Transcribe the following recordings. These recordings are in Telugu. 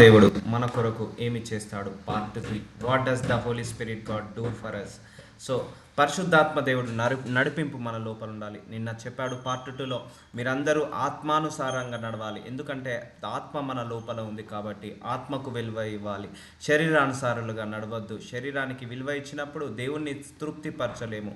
దేవుడు మన కొరకు ఏమి చేస్తాడు part 3. What does the holy spirit god do for us. So పరిశుద్ధాత్మ దేవుడు నడిపింపు మన లోపల ఉండాలి. నిన్న చెప్పాడు పార్ట్ 2లో మీరందరూ ఆత్మానుసారంగా నడవాలి, ఎందుకంటే ఆత్మ మన లోపల ఉంది కాబట్టి ఆత్మకు విలువ ఇవ్వాలి. శరీరానుసారులుగా నడవద్దు. శరీరానికి విలువ ఇచ్చినప్పుడు దేవుణ్ణి తృప్తిపరచలేము,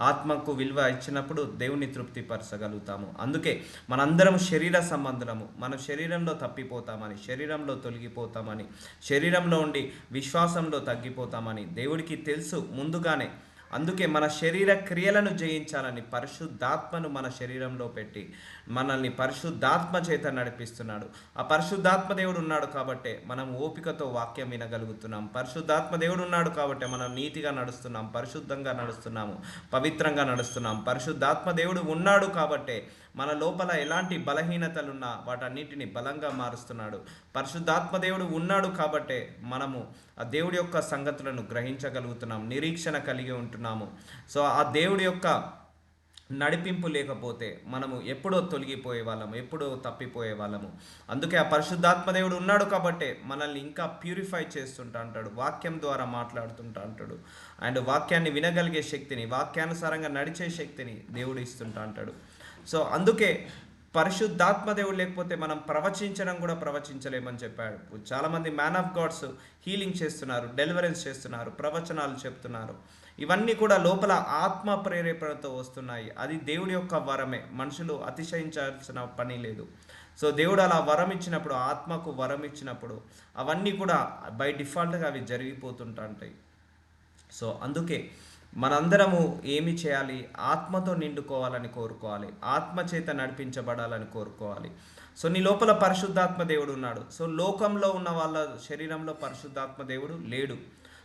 ఆత్మకు విలువ ఇచ్చినప్పుడు దేవుణ్ణి తృప్తిపరచగలుగుతాము. అందుకే మనందరం శరీర సంబంధులము. మన శరీరంలో తప్పిపోతామని, శరీరంలో తొలగిపోతామని, శరీరంలో ఉండి విశ్వాసంలో తగ్గిపోతామని దేవుడికి తెలుసు ముందుగానే. అందుకే మన శరీర క్రియలను జయించాలని పరిశుద్ధాత్మను మన శరీరంలో పెట్టి మనల్ని పరిశుద్ధాత్మ చేత నడిపిస్తున్నాడు. ఆ పరిశుద్ధాత్మ దేవుడు ఉన్నాడు కాబట్టే మనం ఓపికతో వాక్యం వినగలుగుతున్నాం. పరిశుద్ధాత్మ దేవుడు ఉన్నాడు కాబట్టే మనం నీతిగా నడుస్తున్నాం, పరిశుద్ధంగా నడుస్తున్నాము, పవిత్రంగా నడుస్తున్నాం. పరిశుద్ధాత్మ దేవుడు ఉన్నాడు కాబట్టే మన లోపల ఎలాంటి బలహీనతలున్నా వాటన్నిటిని బలంగా మారుస్తున్నాడు. పరిశుద్ధాత్మ దేవుడు ఉన్నాడు కాబట్టే మనము ఆ దేవుడి యొక్క సంగతులను గ్రహించగలుగుతున్నాం, నిరీక్షణ కలిగి ఉంటున్నాము. సో ఆ దేవుడి యొక్క నడిపింపు లేకపోతే మనము ఎప్పుడో తొలగిపోయే వాళ్ళము, ఎప్పుడో తప్పిపోయే వాళ్ళము. అందుకే ఆ పరిశుద్ధాత్మ దేవుడు ఉన్నాడు కాబట్టే మనల్ని ఇంకా ప్యూరిఫై చేస్తుంటా అంటాడు, వాక్యం ద్వారా మాట్లాడుతుంటా అంటాడు. అండ్ వాక్యాన్ని వినగలిగే శక్తిని, వాక్యానుసారంగా నడిచే శక్తిని దేవుడు ఇస్తుంటా అంటాడు. సో అందుకే పరిశుద్ధాత్మ దేవుడు లేకపోతే మనం ప్రవచించడం కూడా ప్రవచించలేమని చెప్పాడు. చాలామంది మ్యాన్ ఆఫ్ గాడ్స్ హీలింగ్ చేస్తున్నారు, డెలివరెన్స్ చేస్తున్నారు, ప్రవచనాలు చెప్తున్నారు. ఇవన్నీ కూడా లోపల ఆత్మ ప్రేరేపణతో వస్తున్నాయి. అది దేవుడి యొక్క వరమే, మనుషులు అతిశయించాల్సిన పని లేదు. సో దేవుడు అలా వరం ఇచ్చినప్పుడు, ఆత్మకు వరం ఇచ్చినప్పుడు అవన్నీ కూడా బై డిఫాల్ట్గా అవి జరిగిపోతుంటాయి. సో అందుకే మనందరము ఏమి చేయాలి? ఆత్మతో నిండుకోవాలని కోరుకోవాలి, ఆత్మ చేత నడిపించబడాలని కోరుకోవాలి. సో నీ లోపల పరిశుద్ధాత్మ దేవుడు ఉన్నాడు. సో లోకంలో ఉన్న వాళ్ళ శరీరంలో పరిశుద్ధాత్మ దేవుడు లేడు.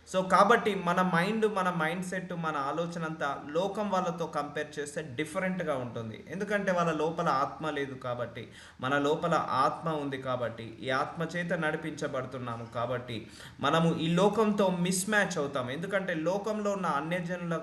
సో కాబట్టి మన మైండ్ సెట్, మన ఆలోచన అంతా లోకం వాళ్ళతో కంపేర్ చేస్తే డిఫరెంట్గా ఉంటుంది. ఎందుకంటే వాళ్ళ లోపల ఆత్మ లేదు కాబట్టి, మన లోపల ఆత్మ ఉంది కాబట్టి, ఈ ఆత్మ చేత నడిపించబడుతున్నాము కాబట్టి మనము ఈ లోకంతో మిస్ మ్యాచ్ అవుతాము. ఎందుకంటే లోకంలో ఉన్న అన్యజనుల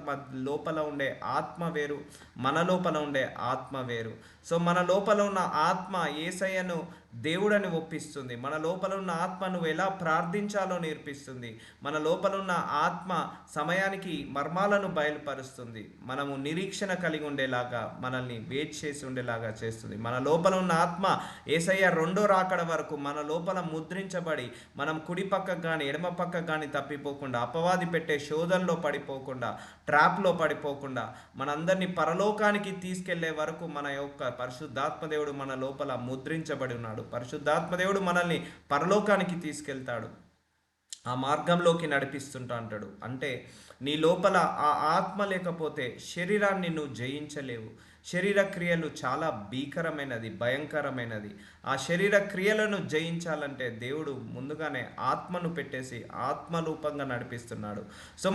లోపల ఉండే ఆత్మ వేరు, మన లోపల ఉండే ఆత్మ వేరు. సో మన లోపల ఉన్న ఆత్మ యేసయ్యను దేవుడని ఒప్పిస్తుంది. మన లోపల ఉన్న ఆత్మ నువ్వు ఎలా ప్రార్థించాలో నేర్పిస్తుంది. మన లోపల ఉన్న ఆత్మ సమయానికి మర్మాలను బయలుపరుస్తుంది. మనము నిరీక్షణ కలిగి ఉండేలాగా, మనల్ని వెయిట్ చేసి ఉండేలాగా చేస్తుంది. మన లోపల ఉన్న ఆత్మ యేసయ్య రెండో రాకడ వరకు మన లోపల ముద్రించబడి మనం కుడి పక్కకు కానీ ఎడమ పక్కకు కానీ తప్పిపోకుండా, అపవాది పెట్టే శోధనలో పడిపోకుండా, ట్రాప్లో పడిపోకుండా మనందరినీ పరలోకానికి తీసుకెళ్లే వరకు మన యొక్క పరిశుద్ధాత్మ దేవుడు మన లోపల ముద్రించబడి ఉన్నాడు. పరిశుద్ధాత్మ దేవుడు మనల్ని పరలోకానికి తీసుకెళ్తాడు, ఆ మార్గంలోకి నడిపిస్తుంటా అంటాడు. అంటే నీ లోపల ఆ ఆత్మ లేకపోతే శరీరాన్ని నువ్వు జయించలేవు. శరీర క్రియలు చాలా భీకరమైనది, భయంకరమైనది. ఆ శరీర క్రియలను జయించాలంటే దేవుడు ముందుగానే ఆత్మను పెట్టేసి ఆత్మరూపంగా నడిపిస్తున్నాడు. సో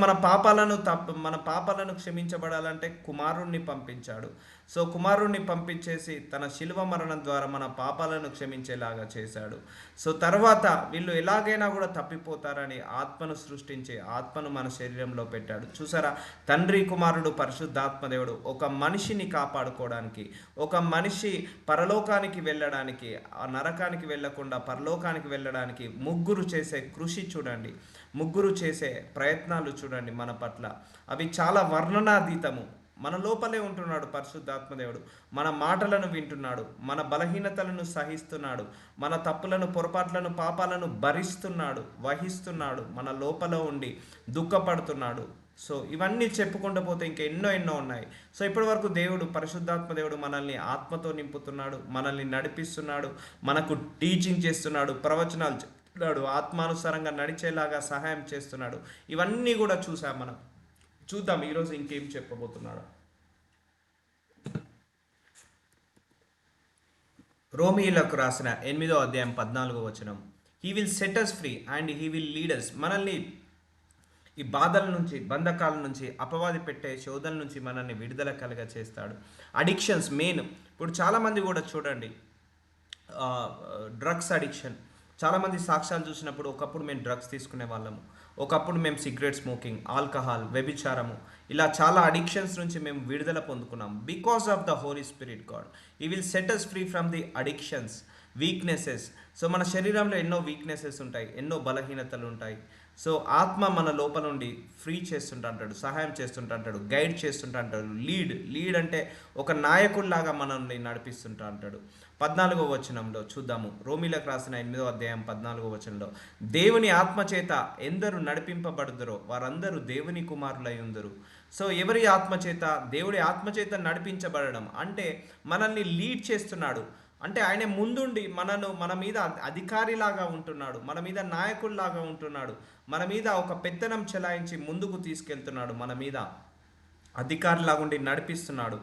మన పాపాలను క్షమించబడాలంటే కుమారుణ్ణి పంపించాడు. సో కుమారుణ్ణి పంపించేసి తన శిలువ మరణం ద్వారా మన పాపాలను క్షమించేలాగా చేశాడు. సో తర్వాత వీళ్ళు ఎలాగైనా కూడా తప్పిపోతారని ఆత్మను సృష్టించి ఆత్మను మన శరీరంలో పెట్టాడు. చూసారా, తండ్రి, కుమారుడు, పరిశుద్ధాత్మ దేవుడు ఒక మనిషిని కాపాడుకోవడానికి, ఒక మనిషి పరలోకానికి వెళ్ళడానికి, ఆ నరకానికి వెళ్ళకుండా పరలోకానికి వెళ్ళడానికి ముగ్గురు చేసే కృషి చూడండి, ముగ్గురు చేసే ప్రయత్నాలు చూడండి మన పట్ల. అవి చాలా వర్ణనాతీతము. మన లోపలే ఉంటున్నాడు పరిశుద్ధాత్మ దేవుడు. మన మాటలను వింటున్నాడు, మన బలహీనతలను సహిస్తున్నాడు, మన తప్పులను, పొరపాట్లను, పాపాలను భరిస్తున్నాడు, వహిస్తున్నాడు, మన లోపల ఉండి దుఃఖపడుతున్నాడు. సో ఇవన్నీ చెప్పుకుంటూ పోతే ఇంకా ఎన్నో ఉన్నాయి. సో ఇప్పటి వరకు దేవుడు, పరిశుద్ధాత్మ దేవుడు మనల్ని ఆత్మతో నింపుతున్నాడు, మనల్ని నడిపిస్తున్నాడు, మనకు టీచింగ్ చేస్తున్నాడు, ప్రవచనాలు చెప్తున్నాడు, ఆత్మానుసారంగా నడిచేలాగా సహాయం చేస్తున్నాడు. ఇవన్నీ కూడా చూసాం మనం. చూద్దాం ఈరోజు ఇంకేం చెప్పబోతున్నాడు. రోమీయులకు రాసిన 8వ అధ్యాయం 14వ వచనం, he will set us free and he will lead us. మనల్ని ఈ బాధల నుంచి, బంధకాల నుంచి, అపవాది పెట్టే శోధన నుంచి మనల్ని విడుదల కలుగ చేస్తాడు. Addictions main. ఇప్పుడు చాలామంది కూడా చూడండి, డ్రగ్స్ అడిక్షన్. చాలామంది సాక్ష్యాలు చూసినప్పుడు ఒకప్పుడు మేము డ్రగ్స్ తీసుకునే వాళ్ళము, ఒకప్పుడు మేము సిగరెట్ స్మోకింగ్, ఆల్కహాల్, వ్యభిచారము, ఇలా చాలా అడిక్షన్స్ నుంచి మేము విడుదల పొందుకున్నాం. Because of the holy spirit God, he will set us free from the addictions. Weaknesses. So మన శరీరంలో ఎన్నో వీక్నెసెస్ ఉంటాయి, ఎన్నో బలహీనతలు ఉంటాయి. సో ఆత్మ మన లోపల నుండి ఫ్రీ చేస్తుంటా అంటాడు, సహాయం చేస్తుంటా అంటాడు, గైడ్ చేస్తుంటా అంటాడు. లీడ్ అంటే ఒక నాయకుడిలాగా మనల్ని నడిపిస్తుంటా అంటాడు. 14వ వచనంలో చూద్దాము, రోమిలకు రాసిన 8వ అధ్యాయం 14వ వచనంలో, దేవుని ఆత్మచేత ఎందరు నడిపింపబడుదురో వారందరూ దేవుని కుమారులై ఉందరు. సో ఎవరి ఆత్మచేత? దేవుడి ఆత్మచేత నడిపించబడడం అంటే మనల్ని లీడ్ చేస్తున్నాడు. అంటే ఆయన ముందుండి మన మీద అధికారిలాగా ఉంటున్నాడు, మన మీద నాయకుడిలాగా ఉంటున్నాడు, మన మీద ఒక పెత్తనం చెలాయించి ముందుకు తీసుకెళ్తున్నాడు, మన మీద అధికారిలాగా ఉండి నడిపిస్తున్నాడు.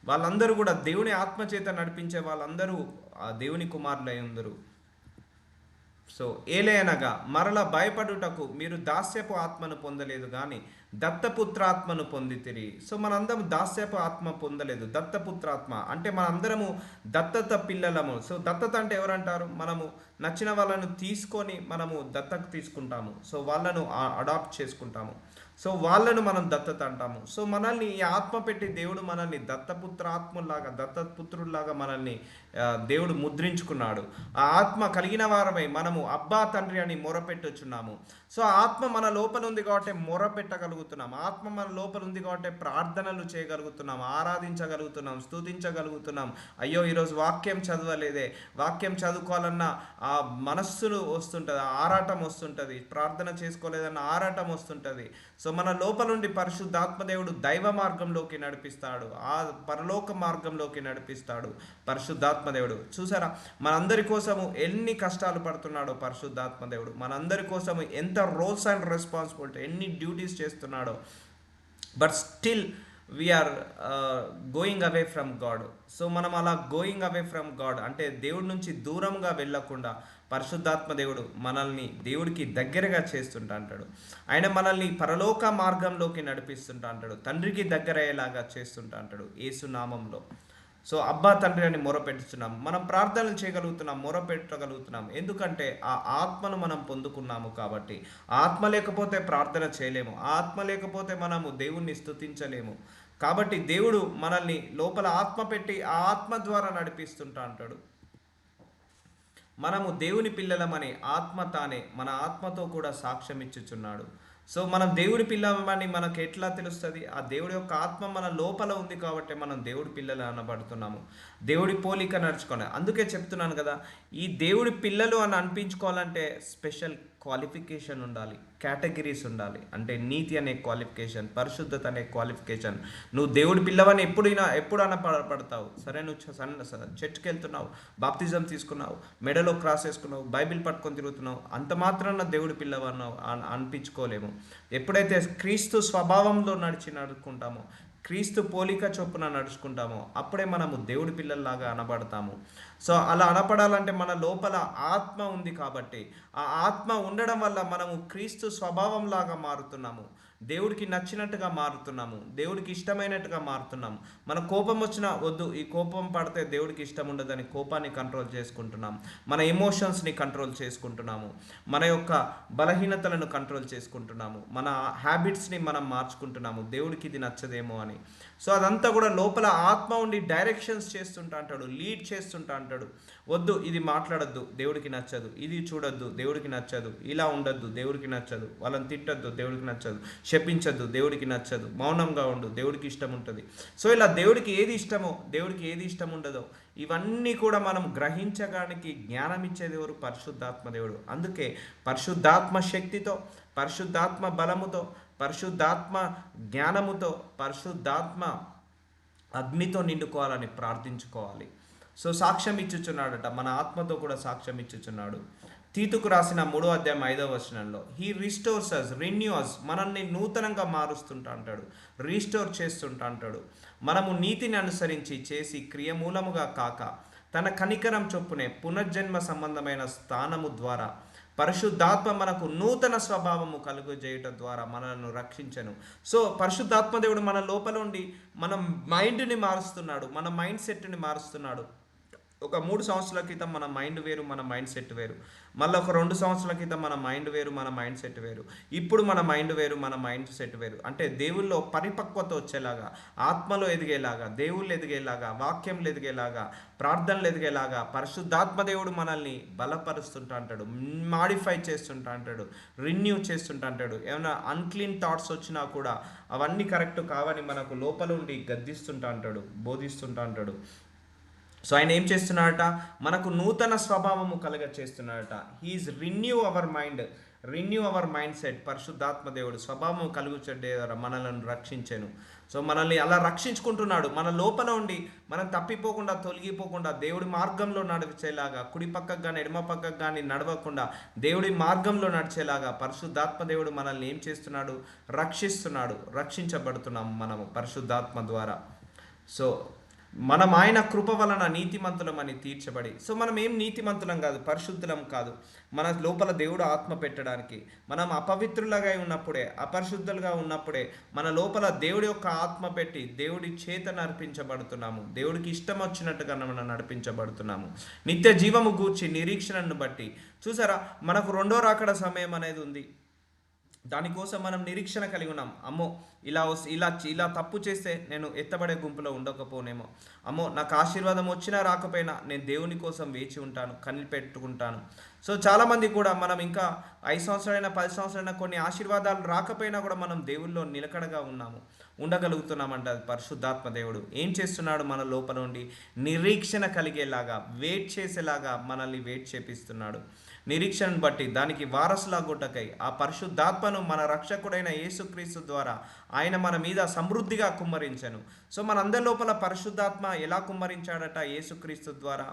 వాళ్ళందరూ కూడా దేవుని ఆత్మచేత నడిపించే వాళ్ళందరూ ఆ దేవుని కుమారులై ఉందరు. సో ఏలయనగా మరల భయపడుటకు మీరు దాస్యపు ఆత్మను పొందలేదు కానీ దత్తపుత్రాత్మను పొందితిరి. సో మనందరం దాస్యపు ఆత్మ పొందలేదు, దత్తపుత్రాత్మ అంటే మనందరము దత్తత పిల్లలము. సో దత్తత అంటే ఎవరంటారు? మనము నచ్చిన వాళ్ళను తీసుకొని మనము దత్తకు తీసుకుంటాము, సో వాళ్ళను అడాప్ట్ చేసుకుంటాము, సో వాళ్ళను మనం దత్తత అంటాము. సో మనల్ని ఈ ఆత్మ పెట్టి దేవుడు మనల్ని దత్తపుత్రాత్మలాగా, దత్తపుత్రుల్లాగా మనల్ని దేవుడు ముద్రించుకున్నాడు. ఆ ఆత్మ కలిగిన వారమై మనము అబ్బా తండ్రి అని మొరపెట్టుచున్నాము. సో ఆత్మ మన లోపల ఉంది కాబట్టి మొరపెట్టగలుగుతున్నాం, ఆత్మ మన లోపల ఉంది కాబట్టి ప్రార్థనలు చేయగలుగుతున్నాం, ఆరాధించగలుగుతున్నాం, స్తుతించగలుగుతున్నాం. అయ్యో ఈరోజు వాక్యం చదవలేదే, వాక్యం చదువుకోవాలన్న ఆ మనస్సులు వస్తుంటుంది, ఆరాటం వస్తుంటుంది, ప్రార్థన చేసుకోలేదన్న ఆరాటం వస్తుంటుంది. సో మన లోపల నుండి పరిశుద్ధాత్మదేవుడు దైవ మార్గంలోకి నడిపిస్తాడు, ఆ పరలోక మార్గంలోకి నడిపిస్తాడు పరిశుద్ధాత్మదేవుడు. చూసారా మనందరి కోసము ఎన్ని కష్టాలు పడుతున్నాడో పరిశుద్ధాత్మదేవుడు, మనందరి కోసము ఎంత రోల్స్ అండ్ రెస్పాన్సిబిలిటీ, ఎన్ని డ్యూటీస్ చేస్తున్నాడో. But still we are going away from god. So మనం అలా గోయింగ్ అవే ఫ్రమ్ గాడ్ అంటే దేవుడి నుంచి దూరంగా వెళ్ళకుండా పరిశుద్ధాత్మ దేవుడు మనల్ని దేవుడికి దగ్గరగా చేస్తుంటా అంటాడు. ఆయన మనల్ని పరలోక మార్గంలోకి నడిపిస్తుంటా అంటాడు, తండ్రికి దగ్గర అయ్యేలాగా చేస్తుంటా అంటాడు యేసు నామంలో. సో అబ్బా తండ్రి అని మొరపెట్టుతున్నాం, మనం ప్రార్థనలు చేయగలుగుతున్నాం, మొరపెట్టగలుగుతున్నాం, ఎందుకంటే ఆ ఆత్మను మనం పొందుకున్నాము కాబట్టి. ఆత్మ లేకపోతే ప్రార్థన చేయలేము, ఆత్మ లేకపోతే మనము దేవుణ్ణి స్తుతించలేము. కాబట్టి దేవుడు మనల్ని లోపల ఆత్మ పెట్టి ఆ ఆత్మ ద్వారా నడిపిస్తుంటా అంటాడు. మనము దేవుని పిల్లలమని ఆత్మ తానే మన ఆత్మతో కూడా సాక్ష్యం ఇచ్చుచున్నాడు. సో మనం దేవుడి పిల్లమని మనకు ఎట్లా తెలుస్తుంది? ఆ దేవుడి యొక్క ఆత్మ మన లోపల ఉంది కాబట్టి మనం దేవుడి పిల్లలు అనబడుతున్నాము, దేవుడి పోలిక నడుచుకోవాలి. అందుకే చెప్తున్నాను కదా, ఈ దేవుడి పిల్లలు అని అనిపించుకోవాలంటే స్పెషల్ క్వాలిఫికేషన్ ఉండాలి, కేటగిరీస్ ఉండాలి. అంటే నీతి అనే క్వాలిఫికేషన్, పరిశుద్ధత అనే క్వాలిఫికేషన్. నువ్వు దేవుడి పిల్లవని ఎప్పుడు అనపడతావు? సరే నువ్వు చర్చ్కి వెళ్తున్నావు, బాప్తిజం తీసుకున్నావు, మెడలో క్రాస్ వేసుకున్నావు, బైబిల్ పట్టుకొని తిరుగుతున్నావు, అంత మాత్రాన దేవుడి పిల్లవన్నావు అనిపించుకోలేము. ఎప్పుడైతే క్రీస్తు స్వభావంలో నడుచుకుంటామో, క్రీస్తు పోలిక చొప్పున నడుచుకుంటామో అప్పుడే మనము దేవుడి పిల్లల్లాగా అనబడతాము. సో అలా అనపడాలంటే మన లోపల ఆత్మ ఉంది కాబట్టి, ఆ ఆత్మ ఉండడం వల్ల మనము క్రీస్తు స్వభావంలాగా మారుతున్నాము, దేవుడికి నచ్చినట్టుగా మారుతున్నాము, దేవుడికి ఇష్టమైనట్టుగా మారుతున్నాము. మన కోపం వచ్చినా వద్దు, ఈ కోపం పడితే దేవుడికి ఇష్టం ఉండదని కోపాన్ని కంట్రోల్ చేసుకుంటున్నాం, మన ఎమోషన్స్ని కంట్రోల్ చేసుకుంటున్నాము, మన యొక్క బలహీనతలను కంట్రోల్ చేసుకుంటున్నాము, మన హ్యాబిట్స్ని మనం మార్చుకుంటున్నాము, దేవుడికి ఇది నచ్చదేమో అని. సో అదంతా కూడా లోపల ఆత్మ ఉండి డైరెక్షన్స్ చేస్తుంటా అంటాడు, లీడ్ చేస్తుంటా అంటాడు. వద్దు ఇది మాట్లాడద్దు, దేవుడికి నచ్చదు, ఇది చూడొద్దు, దేవుడికి నచ్చదు, ఇలా ఉండొద్దు, దేవుడికి నచ్చదు, వాళ్ళని తిట్టద్దు, దేవుడికి నచ్చదు, శపించద్దు, దేవుడికి నచ్చదు, మౌనంగా ఉండు, దేవుడికి ఇష్టం ఉంటుంది. సో ఇలా దేవుడికి ఏది ఇష్టమో, దేవుడికి ఏది ఇష్టం ఉండదో ఇవన్నీ కూడా మనం గ్రహించడానికి జ్ఞానం ఇచ్చేది ఎవరు? పరిశుద్ధాత్మ దేవుడు. అందుకే పరిశుద్ధాత్మ శక్తితో, పరిశుద్ధాత్మ బలముతో, పరిశుద్ధాత్మ జ్ఞానముతో, పరిశుద్ధాత్మ అగ్నితో నిండుకోవాలని ప్రార్థించుకోవాలి. సో సాక్ష్యం ఇచ్చుచున్నాడట, మన ఆత్మతో కూడా సాక్ష్యం ఇచ్చుచున్నాడు. తీతుకు రాసిన 3వ అధ్యాయం 5వ వచనంలో, హీ రిస్టోర్స్ అస్, రెన్యూస్, మనల్ని నూతనంగా మారుస్తుంటా అంటాడు, రీస్టోర్ చేస్తుంటా అంటాడు. మనము నీతిని అనుసరించి చేసి క్రియమూలముగా కాక తన కనికరం చొప్పునే పునర్జన్మ సంబంధమైన స్థానము ద్వారా పరిశుద్ధాత్మ మనకు నూతన స్వభావము కలుగజేయటం ద్వారా మనల్ని రక్షించను. సో పరిశుద్ధాత్మ దేవుడు మన లోపల ఉండి మన మైండ్ని మారుస్తున్నాడు, మన మైండ్ సెట్ని మారుస్తున్నాడు. ఒక 3 సంవత్సరాల క్రితం మన మైండ్ వేరు, మన మైండ్ సెట్ వేరు. మళ్ళీ ఒక 2 సంవత్సరాల క్రితం మన మైండ్ వేరు, మన మైండ్ సెట్ వేరు. ఇప్పుడు మన మైండ్ వేరు, మన మైండ్ సెట్ వేరు. అంటే దేవుల్లో పరిపక్వత వచ్చేలాగా, ఆత్మలో ఎదిగేలాగా, దేవుళ్ళు ఎదిగేలాగా, వాక్యంలో ఎదిగేలాగా, ప్రార్థనలు ఎదిగేలాగా పరిశుద్ధాత్మ దేవుడు మనల్ని బలపరుస్తుంటా అంటాడు, మాడిఫై చేస్తుంటా అంటాడు, రిన్యూ చేస్తుంటా అంటాడు. ఏమైనా అన్క్లీన్ థాట్స్ వచ్చినా కూడా అవన్నీ కరెక్ట్ కావని మనకు లోపల ఉండి గద్దిస్తుంటా అంటాడు, బోధిస్తుంటా అంటాడు. సో ఆయన ఏం చేస్తున్నాడట, మనకు నూతన స్వభావము కలగ చేస్తున్నాడట. He is renew our mind set. పరిశుద్ధాత్మ దేవుడు స్వభావం కలుగుచే మనల్ని రక్షించాను. సో మనల్ని అలా రక్షించుకుంటున్నాడు. మన లోపల ఉండి మనం తప్పిపోకుండా, తొలగిపోకుండా, దేవుడి మార్గంలో నడిచేలాగా, కుడి పక్కకు కానీ ఎడమ పక్కకు కానీ నడవకుండా దేవుడి మార్గంలో నడిచేలాగా పరిశుద్ధాత్మ దేవుడు మనల్ని ఏం చేస్తున్నాడు, రక్షిస్తున్నాడు. రక్షించబడుతున్నాం మనము పరిశుద్ధాత్మ ద్వారా. సో మనం ఆయన కృప వలన నీతిమంతులమని తీర్చబడి. సో మనం ఏం నీతిమంతులం కాదు, పరిశుద్ధులం కాదు. మన లోపల దేవుడు ఆత్మ పెట్టడానికి, మనం అపవిత్రులుగా ఉన్నప్పుడే, అపరిశుద్ధులుగా ఉన్నప్పుడే మన లోపల దేవుడి యొక్క ఆత్మ పెట్టి దేవుడి చేత నడిపించబడుతున్నాము. దేవుడికి ఇష్టం వచ్చినట్టుగా మనం నడిపించబడుతున్నాము. నిత్య జీవము గూర్చి నిరీక్షణను బట్టి. చూసారా, మనకు రెండో రాకడ సమయం అనేది ఉంది. దానికోసం మనం నిరీక్షణ కలిగి ఉన్నాం. అమ్మో ఇలా ఇలా ఇలా తప్పు చేస్తే నేను ఎత్తబడే గుంపులో ఉండకపోనేమో, అమ్మో నాకు ఆశీర్వాదం వచ్చినా రాకపోయినా నేను దేవుని కోసం వేచి ఉంటాను, కనిపెట్టుకుంటాను. సో చాలామంది కూడా మనం ఇంకా 5 సంవత్సరాలైనా 10 సంవత్సరాలైనా కొన్ని ఆశీర్వాదాలు రాకపోయినా కూడా మనం దేవుల్లో నిలకడగా ఉండగలుగుతున్నామంట. పరిశుద్ధాత్మ దేవుడు ఏం చేస్తున్నాడు, మన లోపల నుండి నిరీక్షణ కలిగేలాగా, వెయిట్ చేసేలాగా మనల్ని వెయిట్ చేపిస్తున్నాడు. నిరీక్షణను బట్టి దానికి వారసులాగుటకై ఆ పరిశుద్ధాత్మను మన రక్షకుడైన యేసుక్రీస్తు ద్వారా ఆయన మన మీద సమృద్ధిగా కుమ్మరించను. సో మనందరి లోపల పరిశుద్ధాత్మ ఎలా కుమ్మరించాడట, యేసుక్రీస్తు ద్వారా,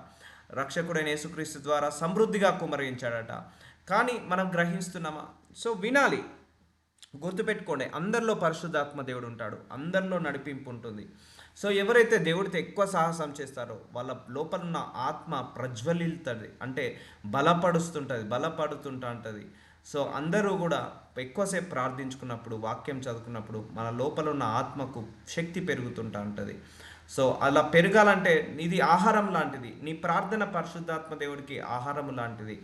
రక్షకుడైన యేసుక్రీస్తు ద్వారా సమృద్ధిగా కుమ్మరించాడట. కానీ మనం గ్రహిస్తున్నామా? సో వినాలి, గుర్తుపెట్టుకోండి, అందరిలో పరిశుద్ధాత్మ దేవుడు ఉంటాడు, అందరిలో నడిపింపు ఉంటుంది. సో ఎవరైతే దేవుడితో ఎక్కువ సాహసం చేస్తారో వాళ్ళ లోపల ఉన్న ఆత్మ ప్రజ్వలిల్తుంది, అంటే బలపడుతుంటా ఉంటుంది. సో అందరూ కూడా ఎక్కువసేపు ప్రార్థించుకున్నప్పుడు, వాక్యం చదువుకున్నప్పుడు మన లోపల ఉన్న ఆత్మకు శక్తి పెరుగుతుంటా ఉంటుంది. సో అలా పెరగాలంటే ఇది ఆహారం లాంటిది. నీ ప్రార్థన పరిశుద్ధాత్మ దేవుడికి ఆహారం లాంటిది.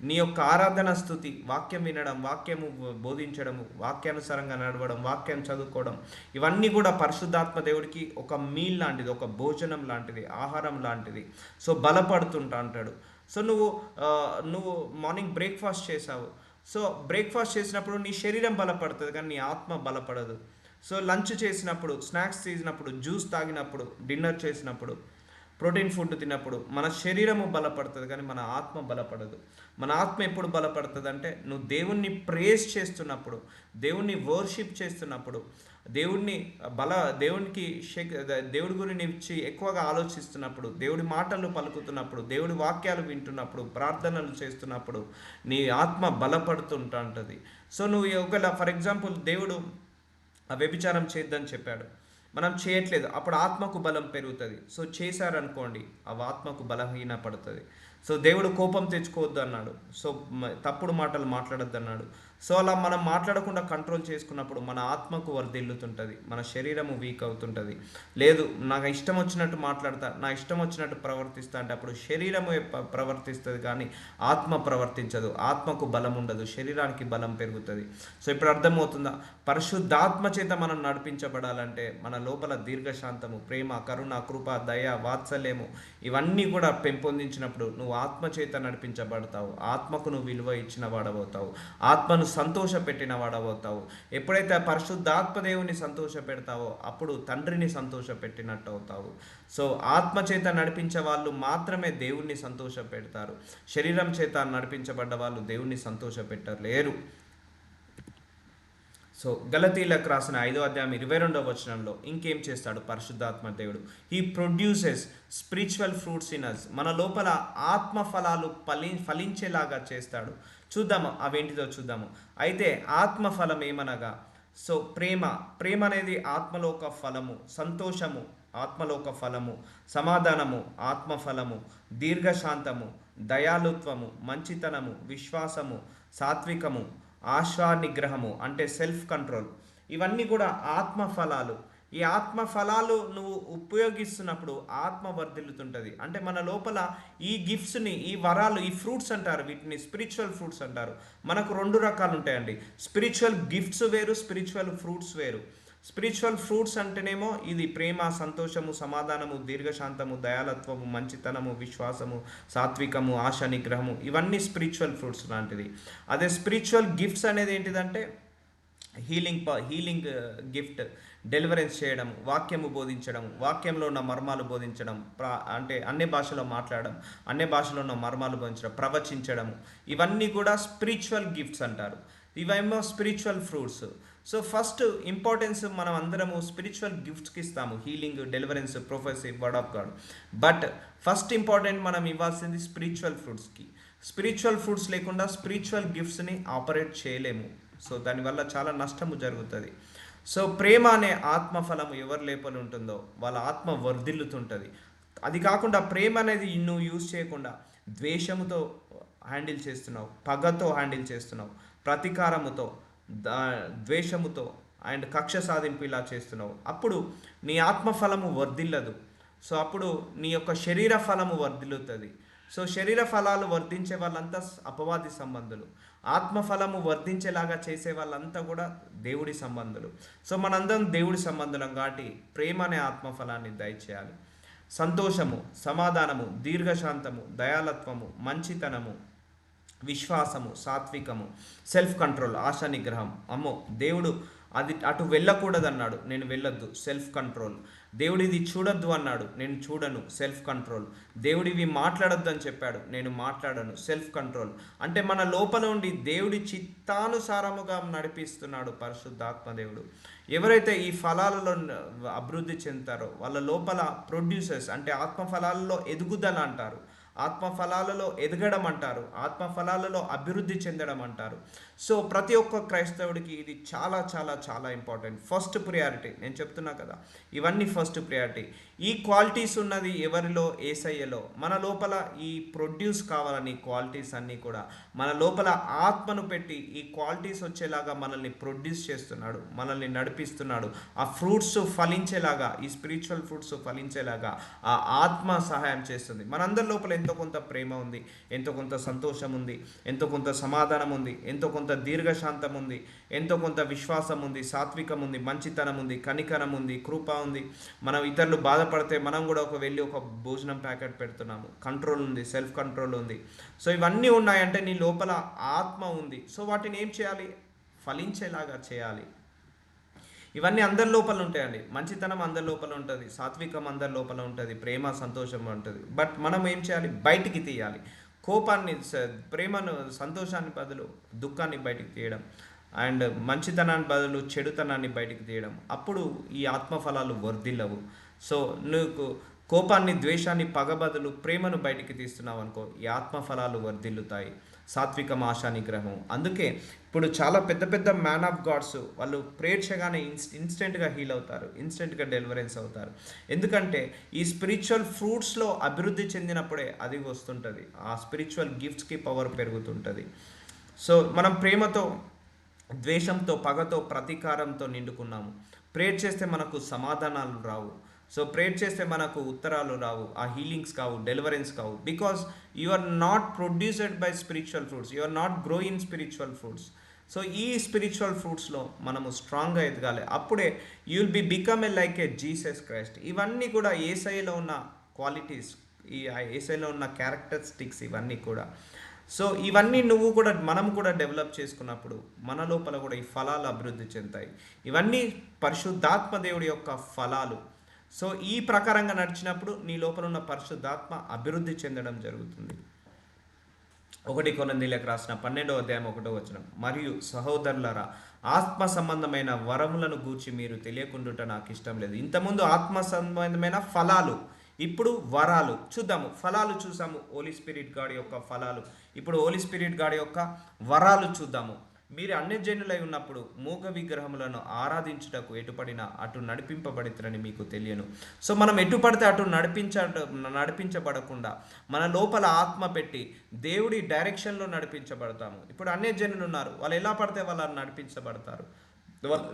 నీ యొక్క ఆరాధన స్థుతి, వాక్యం వినడం, వాక్యము బోధించడము, వాక్యానుసారంగా నడవడం, వాక్యం చదువుకోవడం, ఇవన్నీ కూడా పరిశుద్ధాత్మ దేవుడికి ఒక మీల్ లాంటిది, ఒక భోజనం లాంటిది, ఆహారం లాంటిది. సో బలపడుతుంటా అంటాడు. సో నువ్వు మార్నింగ్ బ్రేక్ఫాస్ట్ చేసావు. సో బ్రేక్ఫాస్ట్ చేసినప్పుడు నీ శరీరం బలపడుతుంది కానీ నీ ఆత్మ బలపడదు. సో లంచ్ చేసినప్పుడు, స్నాక్స్ చేసినప్పుడు, జ్యూస్ తాగినప్పుడు, డిన్నర్ చేసినప్పుడు, ప్రోటీన్ ఫుడ్ తిన్నప్పుడు మన శరీరము బలపడుతుంది కానీ మన ఆత్మ బలపడదు. మన ఆత్మ ఎప్పుడు బలపడుతుంది అంటే నువ్వు దేవుణ్ణి ప్రేస్ చేస్తున్నప్పుడు, దేవుణ్ణి వర్షిప్ చేస్తున్నప్పుడు, దేవునికి దేవుడి గురించి ఎక్కువగా ఆలోచిస్తున్నప్పుడు, దేవుడి మాటలు పలుకుతున్నప్పుడు, దేవుడి వాక్యాలు వింటున్నప్పుడు, ప్రార్థనలు చేస్తున్నప్పుడు నీ ఆత్మ బలపడుతుంటుంది. సో నువ్వు ఒకవేళ ఫర్ ఎగ్జాంపుల్ దేవుడు వ్యభిచారం చేద్దని చెప్పాడు, మనం చేయట్లేదు, అప్పుడు ఆత్మకు బలం పెరుగుతుంది. సో చేశారనుకోండి ఆ ఆత్మకు బలహీన పడుతుంది. సో దేవుడు కోపం తెచ్చుకోవద్దు అన్నాడు. సో తప్పుడు మాటలు మాట్లాడొద్దు అన్నాడు. సో అలా మనం మాట్లాడకుండా కంట్రోల్ చేసుకున్నప్పుడు మన ఆత్మకు వర్ధిల్లుతుంటుంది, మన శరీరము వీక్ అవుతుంటుంది. లేదు నాకు ఇష్టం వచ్చినట్టు మాట్లాడతా, నా ఇష్టం వచ్చినట్టు ప్రవర్తిస్తా అంటే అప్పుడు శరీరము ప్రవర్తిస్తుంది కానీ ఆత్మ ప్రవర్తించదు. ఆత్మకు బలం ఉండదు, శరీరానికి బలం పెరుగుతుంది. సో ఇప్పుడు అర్థమవుతుందా? పరిశుద్ధాత్మ చేత మనం నడిపించబడాలంటే మన లోపల దీర్ఘశాంతము, ప్రేమ, కరుణ, కృప, దయ, వాత్సల్యము ఇవన్నీ కూడా పెంపొందించినప్పుడు నువ్వు ఆత్మ చేత నడిపించబడతావు. ఆత్మకు నువ్వు విలువ ఇచ్చిన వాడవుతావు, ఆత్మను సంతోష పెట్టిన వాడవుతావు. ఎప్పుడైతే పరిశుద్ధాత్మ దేవుని సంతోష పెడతావో అప్పుడు తండ్రిని సంతోష పెట్టినట్టు అవుతావు. సో ఆత్మ చేత నడిపించే వాళ్ళు మాత్రమే దేవుణ్ణి సంతోష పెడతారు. శరీరం చేత నడిపించబడ్డ వాళ్ళు దేవుణ్ణి సంతోష పెట్టలేరు. సో గలతీలకు రాసిన 5వ అధ్యాయం 22వ వచనంలో ఇంకేం చేస్తాడు పరిశుద్ధాత్మ దేవుడు? He produces spiritual fruits in us. మన లోపల ఆత్మ ఫలాలు ఫలించేలాగా చేస్తాడు. చూద్దాము అవేంటిదో చూద్దాము. అయితే ఆత్మ ఫలం ఏమనగా, సో ప్రేమ అనేది ఆత్మలో ఒక ఫలము, సంతోషము ఆత్మలో ఒక ఫలము, సమాధానము ఆత్మ ఫలము, దీర్ఘశాంతము, దయాలుత్వము, మంచితనము, విశ్వాసము, సాత్వికము, ఆశానిగ్రహము అంటే సెల్ఫ్ కంట్రోల్, ఇవన్నీ కూడా ఆత్మ ఫలాలు. ఈ ఆత్మ ఫలాలు నువ్వు ఉపయోగిస్తున్నప్పుడు ఆత్మ వర్ధిల్లుతుంటుంది. అంటే మన లోపల ఈ గిఫ్ట్స్ని, ఈ వరాలు, ఈ ఫ్రూట్స్ అంటారు, వీటిని స్పిరిచువల్ ఫ్రూట్స్ అంటారు. మనకు రెండు రకాలు ఉంటాయండి. స్పిరిచువల్ గిఫ్ట్స్ వేరు, స్పిరిచువల్ ఫ్రూట్స్ వేరు. స్పిరిచువల్ ఫ్రూట్స్ అంటేనేమో ఇది ప్రేమ, సంతోషము, సమాధానము, దీర్ఘశాంతము, దయాలత్వము, మంచితనము, విశ్వాసము, సాత్వికము, ఆశ, నిగ్రహము, ఇవన్నీ స్పిరిచువల్ ఫ్రూట్స్ లాంటిది. అదే స్పిరిచువల్ గిఫ్ట్స్ అనేది ఏంటిదంటే హీలింగ్ గిఫ్ట్, డెలివరెన్స్ చేయడం, వాక్యము బోధించడం, వాక్యంలో ఉన్న మర్మాలు బోధించడం, అంటే అన్ని భాషలో మాట్లాడడం, అన్ని భాషలో ఉన్న మర్మాలు బోధించడం, ప్రవచించడం, ఇవన్నీ కూడా స్పిరిచువల్ గిఫ్ట్స్ అంటారు. ఇవేమో spiritual fruits. So first importance మనం అందరము స్పిరిచువల్ గిఫ్ట్స్కి ఇస్తాము, healing, deliverance, ప్రొఫెసీ, word of God. But first important మనం ఇవ్వాల్సింది స్పిరిచువల్ ఫ్రూట్స్కి. స్పిరిచువల్ ఫ్రూట్స్ లేకుండా స్పిరిచువల్ గిఫ్ట్స్ని ఆపరేట్ చేయలేము. సో దానివల్ల చాలా నష్టము జరుగుతుంది. సో ప్రేమ అనే ఆత్మఫలము ఎవరి లోపల ఉంటుందో వాళ్ళ ఆత్మ వర్ధిల్లుతుంటుంది. అది కాకుండా ప్రేమ అనేది నువ్వు యూజ్ చేయకుండా ద్వేషముతో హ్యాండిల్ చేస్తున్నావు, పగతో హ్యాండిల్ చేస్తున్నావు, ప్రతీకారముతో, ద్వేషముతో అండ్ కక్ష సాధింపు ఇలా చేస్తున్నావు, అప్పుడు నీ ఆత్మఫలము వర్ధిల్లదు. సో అప్పుడు నీ యొక్క శరీర ఫలము వర్ధిల్లుతుంది. సో శరీర ఫలాలు వర్ధించే వాళ్ళంతా అపవాది సంబంధులు, ఆత్మఫలము వర్ధించేలాగా చేసే వాళ్ళంతా కూడా దేవుడి సంబంధులు. సో మనందరం దేవుడి సంబంధులం కాబట్టి ప్రేమ అనే ఆత్మఫలాన్ని దయచేయాలి. సంతోషము, సమాధానము, దీర్ఘశాంతము, దయాలత్వము, మంచితనము, విశ్వాసము, సాత్వికము, సెల్ఫ్ కంట్రోల్, ఆశ, నిగ్రహం. అమ్మో దేవుడు అది అటు వెళ్ళకూడదు అన్నాడు, నేను వెళ్ళొద్దు, సెల్ఫ్ కంట్రోల్. దేవుడు ఇది చూడొద్దు అన్నాడు, నేను చూడను, సెల్ఫ్ కంట్రోల్. దేవుడు ఇవి మాట్లాడొద్దు అని చెప్పాడు, నేను మాట్లాడను, సెల్ఫ్ కంట్రోల్. అంటే మన లోపల ఉండి దేవుడి చిత్తానుసారముగా నడిపిస్తున్నాడు పరిశుద్ధాత్మ దేవుడు. ఎవరైతే ఈ ఫలాలలో అభివృద్ధి చెందుతారో వాళ్ళ లోపల ప్రొడ్యూసర్స్, అంటే ఆత్మ ఫలాలలో ఎదుగుదల అంటారు, ఆత్మ ఫలాలలో ఎదగడం అంటారు, ఆత్మ ఫలాలలో అభివృద్ధి చెందడం అంటారు. సో ప్రతి ఒక్క క్రైస్తవుడికి ఇది చాలా చాలా చాలా ఇంపార్టెంట్, ఫస్ట్ ప్రియారిటీ. నేను చెప్తున్నా కదా, ఇవన్నీ ఫస్ట్ ప్రియారిటీ. ఈ క్వాలిటీస్ ఉన్నది ఎవరిలో? యేసయ్యలో. మన లోపల ఈ ప్రొడ్యూస్ కావాలని క్వాలిటీస్ అన్నీ కూడా మన లోపల ఆత్మను పెట్టి ఈ క్వాలిటీస్ వచ్చేలాగా మనల్ని ప్రొడ్యూస్ చేస్తున్నాడు, మనల్ని నడిపిస్తున్నాడు. ఆ ఫ్రూట్స్ ఫలించేలాగా, ఈ స్పిరిచువల్ ఫ్రూట్స్ ఫలించేలాగా ఆ ఆత్మ సహాయం చేస్తుంది. మనందరి లోపల ఎంతో కొంత ప్రేమ ఉంది, ఎంతో కొంత సంతోషం ఉంది, ఎంతో కొంత సమాధానం ఉంది, ఎంతో కొంత దీర్ఘశాంతం ఉంది, ఎంతో కొంత విశ్వాసం ఉంది, సాత్వికం ఉంది, మంచితనం ఉంది, కనికరం ఉంది, కృప ఉంది. మనం ఇతరులు బాధపడితే మనం కూడా వెళ్ళి ఒక భోజనం ప్యాకెట్ పెడుతున్నాము, కంట్రోల్ ఉంది, సెల్ఫ్ కంట్రోల్ ఉంది. సో ఇవన్నీ ఉన్నాయంటే నీ లోపల ఆత్మ ఉంది. సో వాటిని ఏం చేయాలి? ఫలించేలాగా చేయాలి. ఇవన్నీ అందరి లోపల ఉంటాయండి. మంచితనం అందరి లోపల ఉంటుంది, సాత్వికం అందరి లోపల ఉంటుంది, ప్రేమ, సంతోషం ఉంటుంది. బట్ మనం ఏం చేయాలి? బయటికి తీయాలి. కోపాన్ని, ప్రేమను, సంతోషాన్ని బదులు దుఃఖాన్ని బయటికి తీయడం, అండ్ మంచితనాన్ని బదులు చెడుతనాన్ని బయటికి తీయడం. అప్పుడు ఈ ఆత్మఫలాలు వర్ధిల్లవు. సో నువ్వు కోపాన్ని, ద్వేషాన్ని, పగ బదులు ప్రేమను బయటికి తీస్తున్నావు అనుకో, ఈ ఆత్మఫలాలు వర్ధిల్లుతాయి. సాత్వికం, ఆశా, నిగ్రహం. అందుకే ఇప్పుడు చాలా పెద్ద పెద్ద మ్యాన్ ఆఫ్ గాడ్స్ వాళ్ళు ప్రేయర్ చేయగానే ఇన్స్టెంట్గా హీల్ అవుతారు, ఇన్స్టెంట్గా డెలివరెన్స్ అవుతారు. ఎందుకంటే ఈ స్పిరిచువల్ ఫ్రూట్స్లో అభివృద్ధి చెందినప్పుడే అది వస్తుంటుంది, ఆ స్పిరిచువల్ గిఫ్ట్స్కి పవర్ పెరుగుతుంటుంది. సో మనం ప్రేమతో, ద్వేషంతో, పగతో, ప్రతీకారంతో నిండుకున్నాము. ప్రేయర్ చేస్తే మనకు సమాధానాలు రావు. సో ప్రేయర్ చేస్తే మనకు ఉత్తరాలు రావు, ఆ హీలింగ్స్ కావు, డెలివరెన్స్ కావు. Because you are not produced by spiritual fruits, you are not grow in spiritual fruits. So ఈ స్పిరిచువల్ ఫ్రూట్స్లో మనము స్ట్రాంగ్గా ఎదగాలి. అప్పుడే you will be become a like a Jesus Christ. ఇవన్నీ కూడా యేసయ్యలో ఉన్న క్వాలిటీస్, ఈ యేసయ్యలో ఉన్న క్యారెక్టరిస్టిక్స్ ఇవన్నీ కూడా. సో ఇవన్నీ మనం కూడా డెవలప్ చేసుకున్నప్పుడు మన లోపల కూడా ఈ ఫలాలు అభివృద్ధి చెందుతాయి. ఇవన్నీ పరిశుద్ధాత్మ దేవుడి యొక్క ఫలాలు. సో ఈ ప్రకారంగా నడిచినప్పుడు నీ లోపల ఉన్న పరిశుద్ధాత్మ అభివృద్ధి చెందడం జరుగుతుంది. 1 కొరింథీయులకు రాసిన 12వ అధ్యాయం 1వ వచనం, మరియు సహోదరులారా, ఆత్మ సంబంధమైన వరములను గూర్చి మీరు తెలియకుండుట నాకు ఇష్టం లేదు. ఇంతకుముందు ఆత్మ సంబంధమైన ఫలాలు, ఇప్పుడు వరాలు. చూద్దాము. ఫలాలు చూసాము, హోలీ స్పిరిట్ గాడ్ యొక్క ఫలాలు. ఇప్పుడు హోలీ స్పిరిట్ గాడ్ యొక్క వరాలు చూద్దాము. మీరు అన్యజనులై ఉన్నప్పుడు మూగ విగ్రహములను ఆరాధించుటకు ఎటుపడినా అటు నడిపింపబడితరని మీకు తెలియను. సో మనం ఎటుపడితే అటు నడిపించబడకుండా మన లోపల ఆత్మ పెట్టి దేవుడి డైరెక్షన్లో నడిపించబడతాము. ఇప్పుడు అన్యజనులు ఉన్నారు, వాళ్ళు ఎలా పడితే వాళ్ళు నడిపించబడతారు.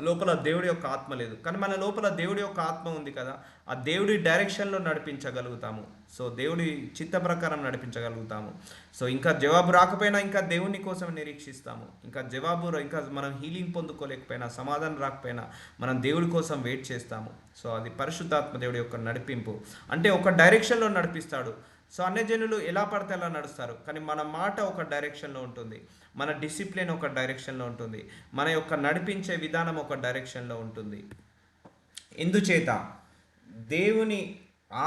లోపల దేవుడి యొక్క ఆత్మ లేదు. కానీ మన లోపల దేవుడి యొక్క ఆత్మ ఉంది కదా, ఆ దేవుడి డైరెక్షన్లో నడిపించగలుగుతాము. సో దేవుడి చిత్త ప్రకారం నడిపించగలుగుతాము. సో ఇంకా జవాబు రాకపోయినా ఇంకా దేవుని కోసం నిరీక్షిస్తాము. ఇంకా మనం హీలింగ్ పొందుకోలేకపోయినా, సమాధానం రాకపోయినా మనం దేవుడి కోసం వెయిట్ చేస్తాము. సో అది పరిశుద్ధాత్మ దేవుడి యొక్క నడిపింపు. అంటే ఒక డైరెక్షన్లో నడిపిస్తాడు. సో అన్యజనులు ఎలా పడితే అలా నడుస్తారు, కానీ మన మాట ఒక డైరెక్షన్లో ఉంటుంది, మన డిసిప్లిన్ ఒక డైరెక్షన్లో ఉంటుంది, మన యొక్క నడిపించే విధానం ఒక డైరెక్షన్లో ఉంటుంది. ఇందుచేత దేవుని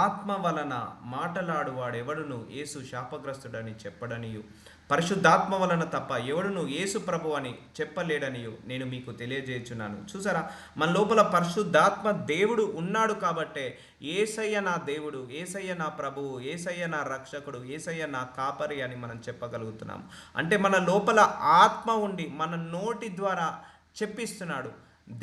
ఆత్మ వలన మాటలాడువాడెవడును యేసు శాపగ్రస్తుడని చెప్పడనియు, పరిశుద్ధాత్మ వలన తప్ప ఎవడును యేసు ప్రభు అని చెప్పలేడనియు నేను మీకు తెలియజేయుచున్నాను. చూసారా, మన లోపల పరిశుద్ధాత్మ దేవుడు ఉన్నాడు కాబట్టే యేసయ్య నా దేవుడు, యేసయ్య నా ప్రభువు, యేసయ్య నా రక్షకుడు, యేసయ్య నా కాపరి అని మనం చెప్పగలుగుతున్నాం. అంటే మన లోపల ఆత్మ ఉండి మన నోటి ద్వారా చెప్పిస్తున్నాడు.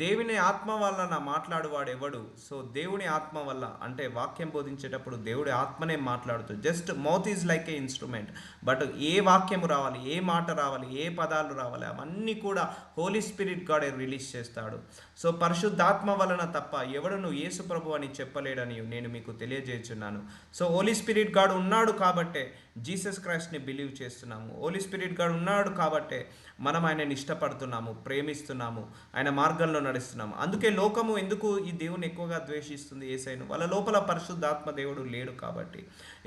దేవుని ఆత్మ వలన మాట్లాడువాడు ఎవడు? సో దేవుని ఆత్మ వల్ల, అంటే వాక్యం బోధించేటప్పుడు దేవుడి ఆత్మనే మాట్లాడుతూ, just mouth is like a instrument, but ఏ వాక్యము రావాలి, ఏ మాట రావాలి, ఏ పదాలు రావాలి, అవన్నీ కూడా హోలీ స్పిరిట్ గాడే రిలీజ్ చేస్తాడు. సో పరిశుద్ధాత్మ వలన తప్ప ఎవడును యేసు ప్రభు అని చెప్పలేడని నేను మీకు తెలియజేస్తున్నాను. సో హోలీ స్పిరిట్ గాడు ఉన్నాడు కాబట్టే జీసస్ క్రైస్ట్ని బిలీవ్ చేస్తున్నాము. హోలీ స్పిరిట్ గాడు ఉన్నాడు కాబట్టే మనం ఆయనని ఇష్టపడుతున్నాము, ప్రేమిస్తున్నాము, ఆయన మార్గంలో నడుస్తున్నాము. అందుకే లోకము ఎందుకు ఈ దేవుని ఎక్కువగా ద్వేషిస్తుంది? యేసయ్యను. వాళ్ళ లోపల పరిశుద్ధాత్మ దేవుడు లేడు కాబట్టి.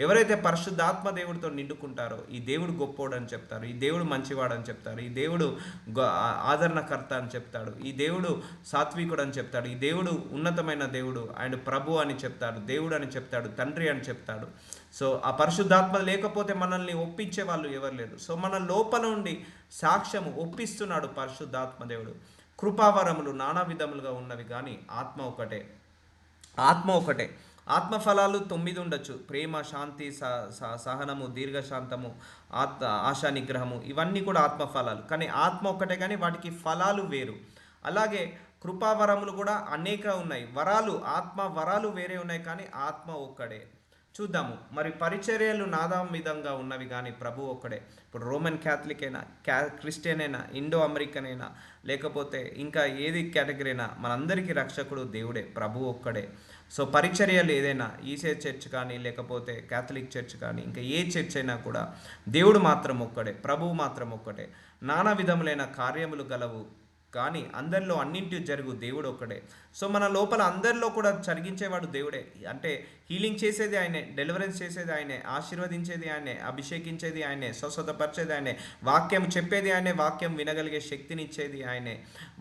ఎవరైతే పరిశుద్ధాత్మ దేవుడితో నిండుకుంటారో ఈ దేవుడు గొప్పోడు అని చెప్తారు, ఈ దేవుడు మంచివాడు అని చెప్తారు, ఈ దేవుడు ఆదరణకర్త అని చెప్తాడు, ఈ దేవుడు సాత్వికుడు అని చెప్తాడు, ఈ దేవుడు ఉన్నతమైన దేవుడు, ఆయన ప్రభు అని చెప్తాడు, దేవుడు అని చెప్తాడు, తండ్రి అని చెప్తాడు. సో ఆ పరిశుద్ధాత్మ లేకపోతే మనల్ని ఒప్పించే వాళ్ళు ఎవరు లేరు. సో మన లోపల నుండి సాక్ష్యము ఒప్పిస్తున్నాడు పరిశుద్ధాత్మ దేవుడు. కృపావరములు నానా విధములుగా ఉన్నవి కానీ ఆత్మ ఒకటే. ఆత్మ ఫలాలు 9 ఉండొచ్చు. ప్రేమ, శాంతి, సహనము, దీర్ఘశాంతము, ఆశా నిగ్రహము, ఇవన్నీ కూడా ఆత్మ ఫలాలు. కానీ ఆత్మ ఒక్కటే, కానీ వాటికి ఫలాలు వేరు. అలాగే కృపావరములు కూడా అనేక ఉన్నాయి. ఆత్మ వరాలు వేరే ఉన్నాయి, కానీ ఆత్మ ఒక్కడే. చూద్దాము మరి. పరిచర్యలు నానా విధంగా ఉన్నవి కానీ ప్రభు ఒక్కడే. ఇప్పుడు రోమన్ క్యాథలిక్ అయినా, క్రిస్టియన్ అయినా, ఇండో అమెరికన్ అయినా, లేకపోతే ఇంకా ఏది కేటగిరీ అయినా, మనందరికీ రక్షకుడు దేవుడే, ప్రభు ఒక్కడే. సో పరిచర్యలు ఏదైనా, ఈసే చర్చ్ కానీ, లేకపోతే క్యాథలిక్ చర్చ్ కానీ, ఇంకా ఏ చర్చ్ అయినా కూడా దేవుడు మాత్రం ఒక్కడే, ప్రభువు మాత్రం ఒక్కటే. నానా విధములైన కార్యములు గలవు కానీ అందరిలో అన్నింటి జరుగు దేవుడు ఒక్కడే. సో మన లోపల అందరిలో కూడా జరిగించేవాడు దేవుడే. అంటే హీలింగ్ చేసేది ఆయనే, డెలివరెన్స్ చేసేది ఆయనే, ఆశీర్వదించేది ఆయనే, అభిషేకించేది ఆయనే, స్వస్థతపరిచేది ఆయనే, వాక్యం చెప్పేది ఆయనే, వాక్యం వినగలిగే శక్తినిచ్చేది ఆయనే,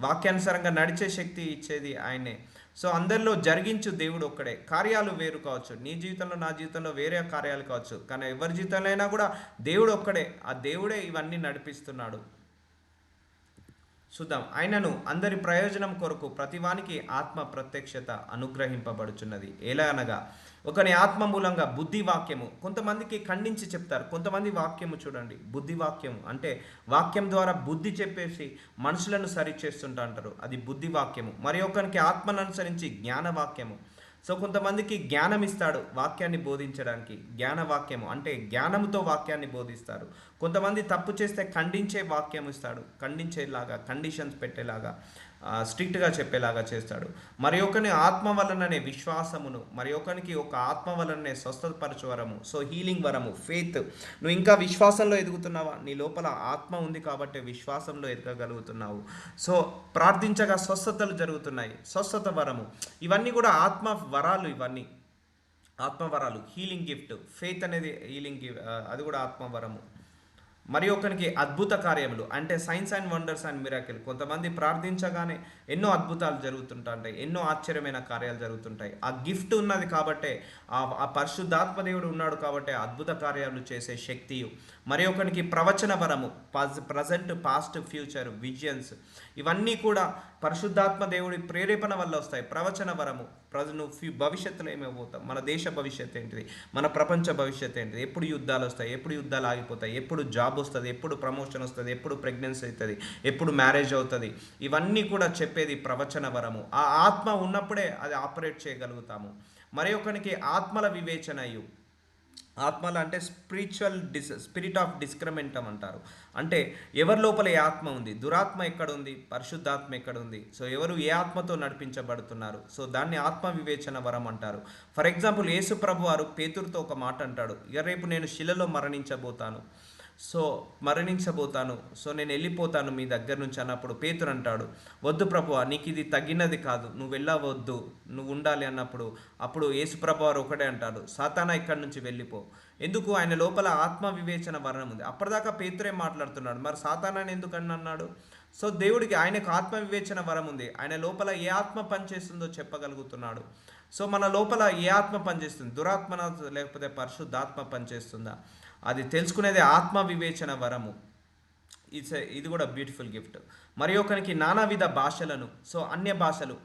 వాక్యానుసారంగా నడిచే శక్తి ఇచ్చేది ఆయనే. సో అందరిలో జరిగించు దేవుడు ఒక్కడే. కార్యాలు వేరు కావచ్చు, నీ జీవితంలో నా జీవితంలో వేరే కార్యాలు కావచ్చు, కానీ ఎవరి జీవితంలో అయినా కూడా దేవుడు ఒక్కడే. ఆ దేవుడే ఇవన్నీ నడిపిస్తున్నాడు. చూద్దాం. ఆయనను అందరి ప్రయోజనం కొరకు ప్రతివానికి ఆత్మ ప్రత్యక్షత అనుగ్రహింపబడుచున్నది. ఎలా అనగా ఒకని ఆత్మ మూలంగా బుద్ధి వాక్యము. కొంతమందికి ఖండించి చెప్తారు, కొంతమంది వాక్యము చూడండి, బుద్ధి వాక్యము అంటే వాక్యం ద్వారా బుద్ధి చెప్పేసి మనుషులను సరిచేస్తుంటా అంటారు, అది బుద్ధి వాక్యము. మరి ఒకరికి ఆత్మను అనుసరించి జ్ఞాన వాక్యము. సో కొంతమందికి జ్ఞానం ఇస్తాడు వాక్యాన్ని బోధించడానికి, జ్ఞానవాక్యము అంటే జ్ఞానంతో వాక్యాన్ని బోధిస్తారు. కొంతమంది తప్పు చేస్తే ఖండించే వాక్యం ఇస్తాడు, ఖండించేలాగా, కండిషన్స్ పెట్టేలాగా, స్ట్రిక్ట్గా చెప్పేలాగా చేస్తాడు. మరి ఒకని ఆత్మ వలననే విశ్వాసమును, మరి ఒకనికి ఒక ఆత్మ వలననే స్వస్థపరచు వరము. సో హీలింగ్ వరము, ఫెయిత్. నువ్వు ఇంకా విశ్వాసంలో ఎదుగుతున్నావా? నీ లోపల ఆత్మ ఉంది కాబట్టి విశ్వాసంలో ఎదగగలుగుతున్నావు. సో ప్రార్థించగా స్వస్థతలు జరుగుతున్నాయి, స్వస్థత వరము. ఇవన్నీ కూడా ఆత్మ వరాలు, ఇవన్నీ ఆత్మవరాలు. హీలింగ్ గిఫ్ట్, ఫెయిత్ అనేది హీలింగ్ అది కూడా ఆత్మవరము. మరి ఒకరికి అద్భుత కార్యములు అంటే science and wonders and miracle. కొంతమంది ప్రార్థించగానే ఎన్నో అద్భుతాలు జరుగుతుంటాయి, ఎన్నో ఆశ్చర్యమైన కార్యాలు జరుగుతుంటాయి. ఆ గిఫ్ట్ ఉన్నది కాబట్టే, ఆ పరిశుద్ధాత్మ దేవుడు ఉన్నాడు కాబట్టే అద్భుత కార్యాలు చేసే శక్తియు. మరి ఒకరికి ప్రవచన వరము, ప్రజెంట్, పాస్ట్, ఫ్యూచర్, విజన్స్, ఇవన్నీ కూడా పరిశుద్ధాత్మ దేవుడి ప్రేరేపణ వల్ల వస్తాయి. ప్రవచన వరము, నువ్వు భవిష్యత్తులో ఏమైపోతాం, మన దేశ భవిష్యత్తు ఏంటిది, మన ప్రపంచ భవిష్యత్తు ఏంటిది, ఎప్పుడు యుద్ధాలు వస్తాయి, ఎప్పుడు యుద్ధాలు ఆగిపోతాయి, ఎప్పుడు జాబ్ వస్తుంది, ఎప్పుడు ప్రమోషన్ వస్తుంది, ఎప్పుడు ప్రెగ్నెన్సీ అవుతుంది, ఎప్పుడు మ్యారేజ్ అవుతుంది, ఇవన్నీ కూడా చెప్పేది ప్రవచన వరము. ఆ ఆత్మ ఉన్నప్పుడే అది ఆపరేట్ చేయగలుగుతాము. మరి ఒకరికి ఆత్మల వివేచనయు, ఆత్మలు అంటే స్పిరిట్ ఆఫ్ డిస్క్రిమెంటం అంటారు. అంటే ఎవరి లోపల ఏ ఆత్మ ఉంది, దురాత్మ ఎక్కడ ఉంది, పరిశుద్ధాత్మ ఎక్కడ ఉంది, సో ఎవరు ఏ ఆత్మతో నడిపించబడుతున్నారు, సో దాన్ని ఆత్మ వివేచన వరం అంటారు. ఫర్ ఎగ్జాంపుల్ యేసు ప్రభు వారు పేతురుతో ఒక మాట అంటాడు, ఇక రేపు నేను శిలలో మరణించబోతాను, సో నేను వెళ్ళిపోతాను మీ దగ్గర నుంచి అన్నప్పుడు పేతురు అంటాడు, వద్దు ప్రభువా, నీకు ఇది తగినది కాదు, నువ్వు వెళ్ళవద్దు, నువ్వు ఉండాలి అన్నప్పుడు అప్పుడు యేసు ప్రభు వారు ఒకటే అంటాడు, సాతానా ఇక్కడి నుంచి వెళ్ళిపో. ఎందుకు? ఆయన లోపల ఆత్మ వివేచన వర్ణం ఉంది. అప్పటిదాకా పేతురే మాట్లాడుతున్నాడు, మరి సాతానాని ఎందుకని అన్నాడు? సో దేవుడికి, ఆయనకు ఆత్మ వివేచన వరం ఉంది, ఆయన లోపల ఏ ఆత్మ పనిచేస్తుందో చెప్పగలుగుతున్నాడు. సో మన లోపల ఏ ఆత్మ పనిచేస్తుంది, దురాత్మన లేకపోతే పరిశుద్ధాత్మ పనిచేస్తుందా, అది తెలుసుకునేది ఆత్మ వివేచన వరము. ఇది కూడా బ్యూటిఫుల్ గిఫ్ట్. మరి ఒకరికి నానావిధ భాషలను, సో అన్య భాషలు,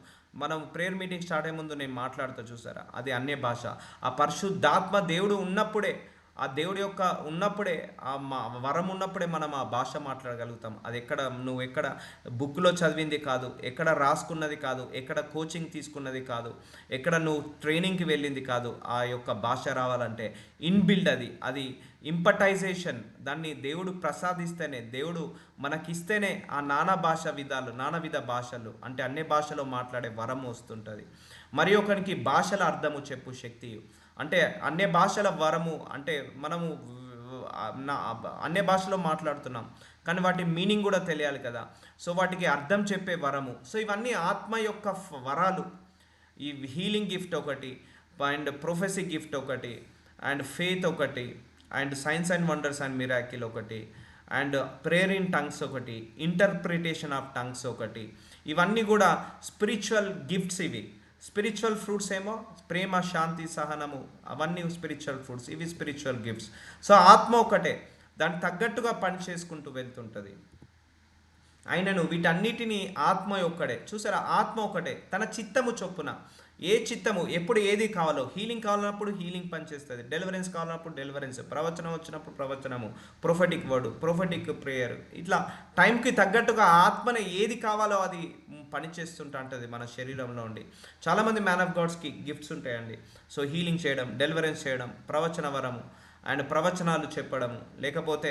మనం ప్రేయర్ మీటింగ్ స్టార్ట్ అయ్యే ముందు నేను మాట్లాడుతూ చూసారా, అది అన్య భాష. ఆ పరిశుద్ధాత్మ దేవుడు ఉన్నప్పుడే, ఆ దేవుడి యొక్క ఉన్నప్పుడే, ఆ వరం ఉన్నప్పుడే మనం ఆ భాష మాట్లాడగలుగుతాం. అది నువ్వు ఎక్కడ బుక్లో చదివింది కాదు, ఎక్కడ రాసుకున్నది కాదు, ఎక్కడ కోచింగ్ తీసుకున్నది కాదు, ఎక్కడ నువ్వు ట్రైనింగ్కి వెళ్ళింది కాదు. ఆ యొక్క భాష రావాలంటే ఇన్బిల్డ్, అది ఇంపటైజేషన్, దాన్ని దేవుడు ప్రసాదిస్తేనే, దేవుడు మనకిస్తేనే ఆ నానావిధ భాషలు అంటే అన్ని భాషలో మాట్లాడే వరం వస్తుంటుంది. మరి ఒకరికి భాషల అర్థము చెప్పు శక్తి, అంటే అన్య భాషల వరము అంటే మనము అన్య భాషలో మాట్లాడుతున్నాం, కానీ వాటి మీనింగ్ కూడా తెలియాలి కదా, సో వాటికి అర్థం చెప్పే వరము. సో ఇవన్నీ ఆత్మ యొక్క వరాలు. ఈ హీలింగ్ గిఫ్ట్ ఒకటి, అండ్ ప్రొఫెసీ గిఫ్ట్ ఒకటి, అండ్ ఫెయిత్ ఒకటి, and science and wonders and miracle ఒకటి, అండ్ ప్రేయర్ ఇన్ టంగ్స్ ఒకటి, ఇంటర్ప్రిటేషన్ ఆఫ్ టంగ్స్ ఒకటి. ఇవన్నీ కూడా స్పిరిచువల్ గిఫ్ట్స్. ఇవి స్పిరిచువల్ ఫ్రూట్స్ ఏమో ప్రేమ, శాంతి, సహనము, అవన్నీ స్పిరిచువల్ ఫ్రూట్స్, ఇవి స్పిరిచువల్ గిఫ్ట్స్. సో ఆత్మ ఒకటే, దానికి తగ్గట్టుగా పని చేసుకుంటూ వెళ్తుంటుంది. అయినను వీటన్నిటినీ ఆత్మ ఒక్కడే. చూసారా, ఆత్మ ఒకటే, తన చిత్తము చొప్పున, ఏ చిత్తము ఎప్పుడు ఏది కావాలో, హీలింగ్ కావాలన్నప్పుడు హీలింగ్ పనిచేస్తుంది, డెలివరెన్స్ కావాలన్నప్పుడు డెలివరెన్స్, ప్రవచనం వచ్చినప్పుడు ప్రవచనము, ప్రొఫెటిక్ వర్డ్, ప్రొఫెటిక్ ప్రేయర్, ఇట్లా టైంకి తగ్గట్టుగా ఆత్మని ఏది కావాలో అది పనిచేస్తుంటా ఉంటుంది మన శరీరంలో ఉండి. చాలామంది మ్యాన్ ఆఫ్ గాడ్స్కి గిఫ్ట్స్ ఉంటాయండి. సో హీలింగ్ చేయడం, డెలివరెన్స్ చేయడం, ప్రవచన వరము అండ్ ప్రవచనాలు చెప్పడము, లేకపోతే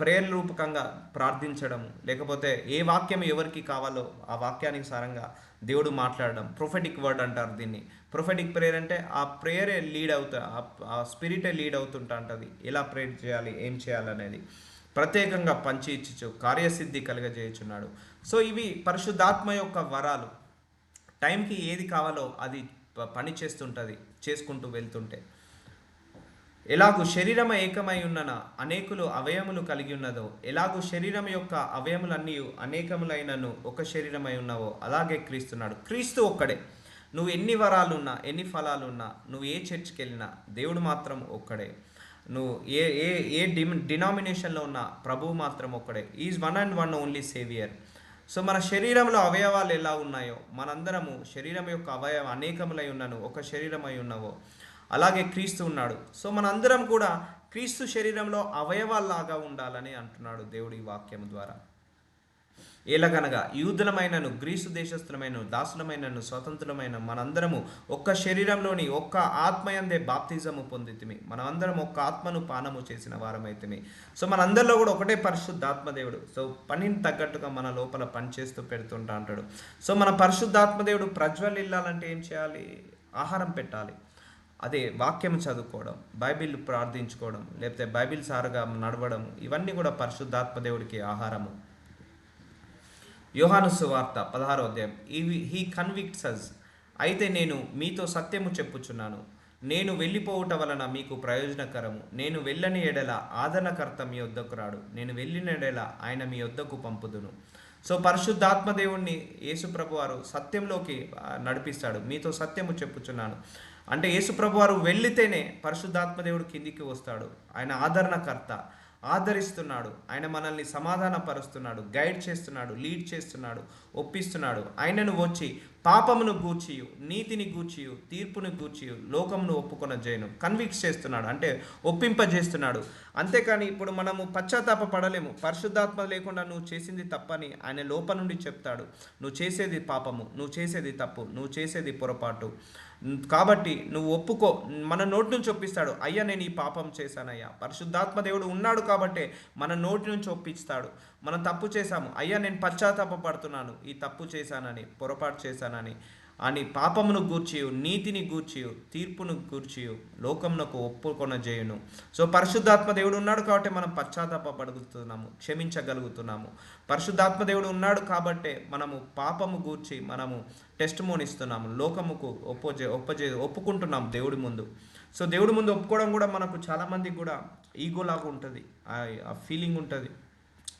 ప్రేయర్ రూపకంగా ప్రార్థించడము, లేకపోతే ఏ వాక్యం ఎవరికి కావాలో ఆ వాక్యానికి సారంగా దేవుడు మాట్లాడడం, ప్రొఫెటిక్ వర్డ్ అంటారు దీన్ని. ప్రొఫెటిక్ ప్రేయర్ అంటే ఆ ప్రేయరే లీడ్ అవుతా, ఆ స్పిరిటే లీడ్ అవుతుంటా ఉంటుంది, ఎలా ప్రేయర్ చేయాలి, ఏం చేయాలనేది ప్రత్యేకంగా పంచి ఇచ్చు కార్యసిద్ధి కలుగజేయుచున్నాడు. సో ఇవి పరిశుద్ధాత్మ యొక్క వరాలు. టైంకి ఏది కావాలో అది పని చేస్తుంటుంది, చేసుకుంటూ వెళ్తుంటే. ఎలాగూ శరీరము ఏకమై ఉన్నన అనేకులు అవయములు కలిగి ఉన్నదో, ఎలాగూ శరీరం యొక్క అవయములన్నీ అనేకములైనను ఒక శరీరమై ఉన్నావో, అలాగే క్రీస్తున్నాడు. క్రీస్తు ఒక్కడే. నువ్వు ఎన్ని వరాలున్నా, ఎన్ని ఫలాలున్నా, నువ్వు ఏ చర్చ్కి వెళ్ళినా దేవుడు మాత్రం ఒక్కడే. నువ్వు ఏ ఏ ఏ డినామినేషన్లో ఉన్న ప్రభువు మాత్రం ఒక్కడే. Is one and one only saviour. So మన శరీరంలో అవయవాలు ఎలా ఉన్నాయో, మనందరము శరీరం యొక్క అనేకములై ఉన్నాను, ఒక శరీరమై ఉన్నావో, అలాగే క్రీస్తు ఉన్నాడు. సో మనందరం కూడా క్రీస్తు శరీరంలో అవయవాల్లాగా ఉండాలని అంటున్నాడు దేవుడి వాక్యం ద్వారా. ఎలాగనగా యూదులమైనను, గ్రీసు దేశస్థులమైన, దాసులమైనను, స్వతంత్రులమైన మనందరము ఒక్క శరీరంలోని ఒక్క ఆత్మయందే బాప్తిజము పొందితిమి. మనమందరం ఒక్క ఆత్మను పానము చేసిన వారమైతిమి. సో మనందరిలో కూడా ఒకటే పరిశుద్ధాత్మదేవుడు. సో పనిని తగ్గట్టుగా మన లోపల పనిచేస్తూ పెడుతుంటా అంటాడు. సో మన పరిశుద్ధాత్మదేవుడు ప్రజ్వలిల్లాలంటే ఏం చేయాలి? ఆహారం పెట్టాలి. అదే వాక్యం చదువుకోవడం, బైబిల్ ప్రార్థించుకోవడం, లేకపోతే బైబిల్ సారుగా నడవడం, ఇవన్నీ కూడా పరిశుద్ధాత్మదేవుడికి ఆహారము. యోహాను సువార్త 16వ అధ్యాయం, హీ కన్విక్ట్స్ అస్, అయితే నేను మీతో సత్యము చెప్పుచున్నాను, నేను వెళ్ళిపోవుట వలన మీకు ప్రయోజనకరము, నేను వెళ్ళని ఎడల ఆదరణకర్త మీ వద్దకు రాడు, నేను వెళ్ళిన ఎడల ఆయన మీ వద్దకు పంపుదును. సో పరిశుద్ధాత్మదేవుణ్ణి యేసుప్రభు వారు సత్యంలోకి నడిపిస్తాడు. మీతో సత్యము చెప్పుచున్నాను అంటే యేసుప్రభు వారు వెళ్ళితేనే పరిశుద్ధాత్మదేవుడు కిందికి వస్తాడు. ఆయన ఆదరణకర్త, ఆదరిస్తున్నాడు, ఆయన మనల్ని సమాధానపరుస్తున్నాడు, గైడ్ చేస్తున్నాడు, లీడ్ చేస్తున్నాడు, ఒప్పిస్తున్నాడు. ఆయనను వచ్చి పాపమును గూర్చియు, నీతిని గూర్చియు, తీర్పును గూర్చియు లోకమును ఒప్పుకొన చేయను. కన్విక్స్ చేస్తున్నాడు అంటే ఒప్పింపజేస్తున్నాడు. అంతేకాని ఇప్పుడు మనము పశ్చాత్తాప పడలేము. పరిశుద్ధాత్మ లేకుండా నువ్వు చేసింది తప్పని ఆయన లోపల నుండి చెప్తాడు. నువ్వు చేసేది పాపము, నువ్వు చేసేది తప్పు, నువ్వు చేసేది పొరపాటు, కాబట్టి నువ్వు ఒప్పుకో, మన నోటి నుంచి ఒప్పిస్తాడు. అయ్యా నేను ఈ పాపం చేశానయ్యా. పరిశుద్ధాత్మ దేవుడు ఉన్నాడు కాబట్టే మన నోటి నుంచి ఒప్పిస్తాడు. మనం తప్పు చేశాము, అయ్యా నేను పశ్చాత్తాపడుతున్నాను, ఈ తప్పు చేశానని, పొరపాటు చేశానని అని పాపమును గూర్చియు, నీతిని గూర్చియు, తీర్పును గూర్చియు లోకమునకు ఒప్పుకొనజేయును. సో పరిశుద్ధాత్మ దేవుడు ఉన్నాడు కాబట్టి మనం పశ్చాత్తాపడుతున్నాము, క్షమించగలుగుతున్నాము. పరిశుద్ధాత్మ దేవుడు ఉన్నాడు కాబట్టే మనము పాపము గూర్చి మనము టెస్ట్ మోనిస్తున్నాము, లోకముకు ఒప్పుకుంటున్నాము దేవుడి ముందు. సో దేవుడి ముందు ఒప్పుకోవడం కూడా మనకు చాలామందికి కూడా ఈగోలాగా ఉంటుంది, ఆ ఫీలింగ్ ఉంటుంది,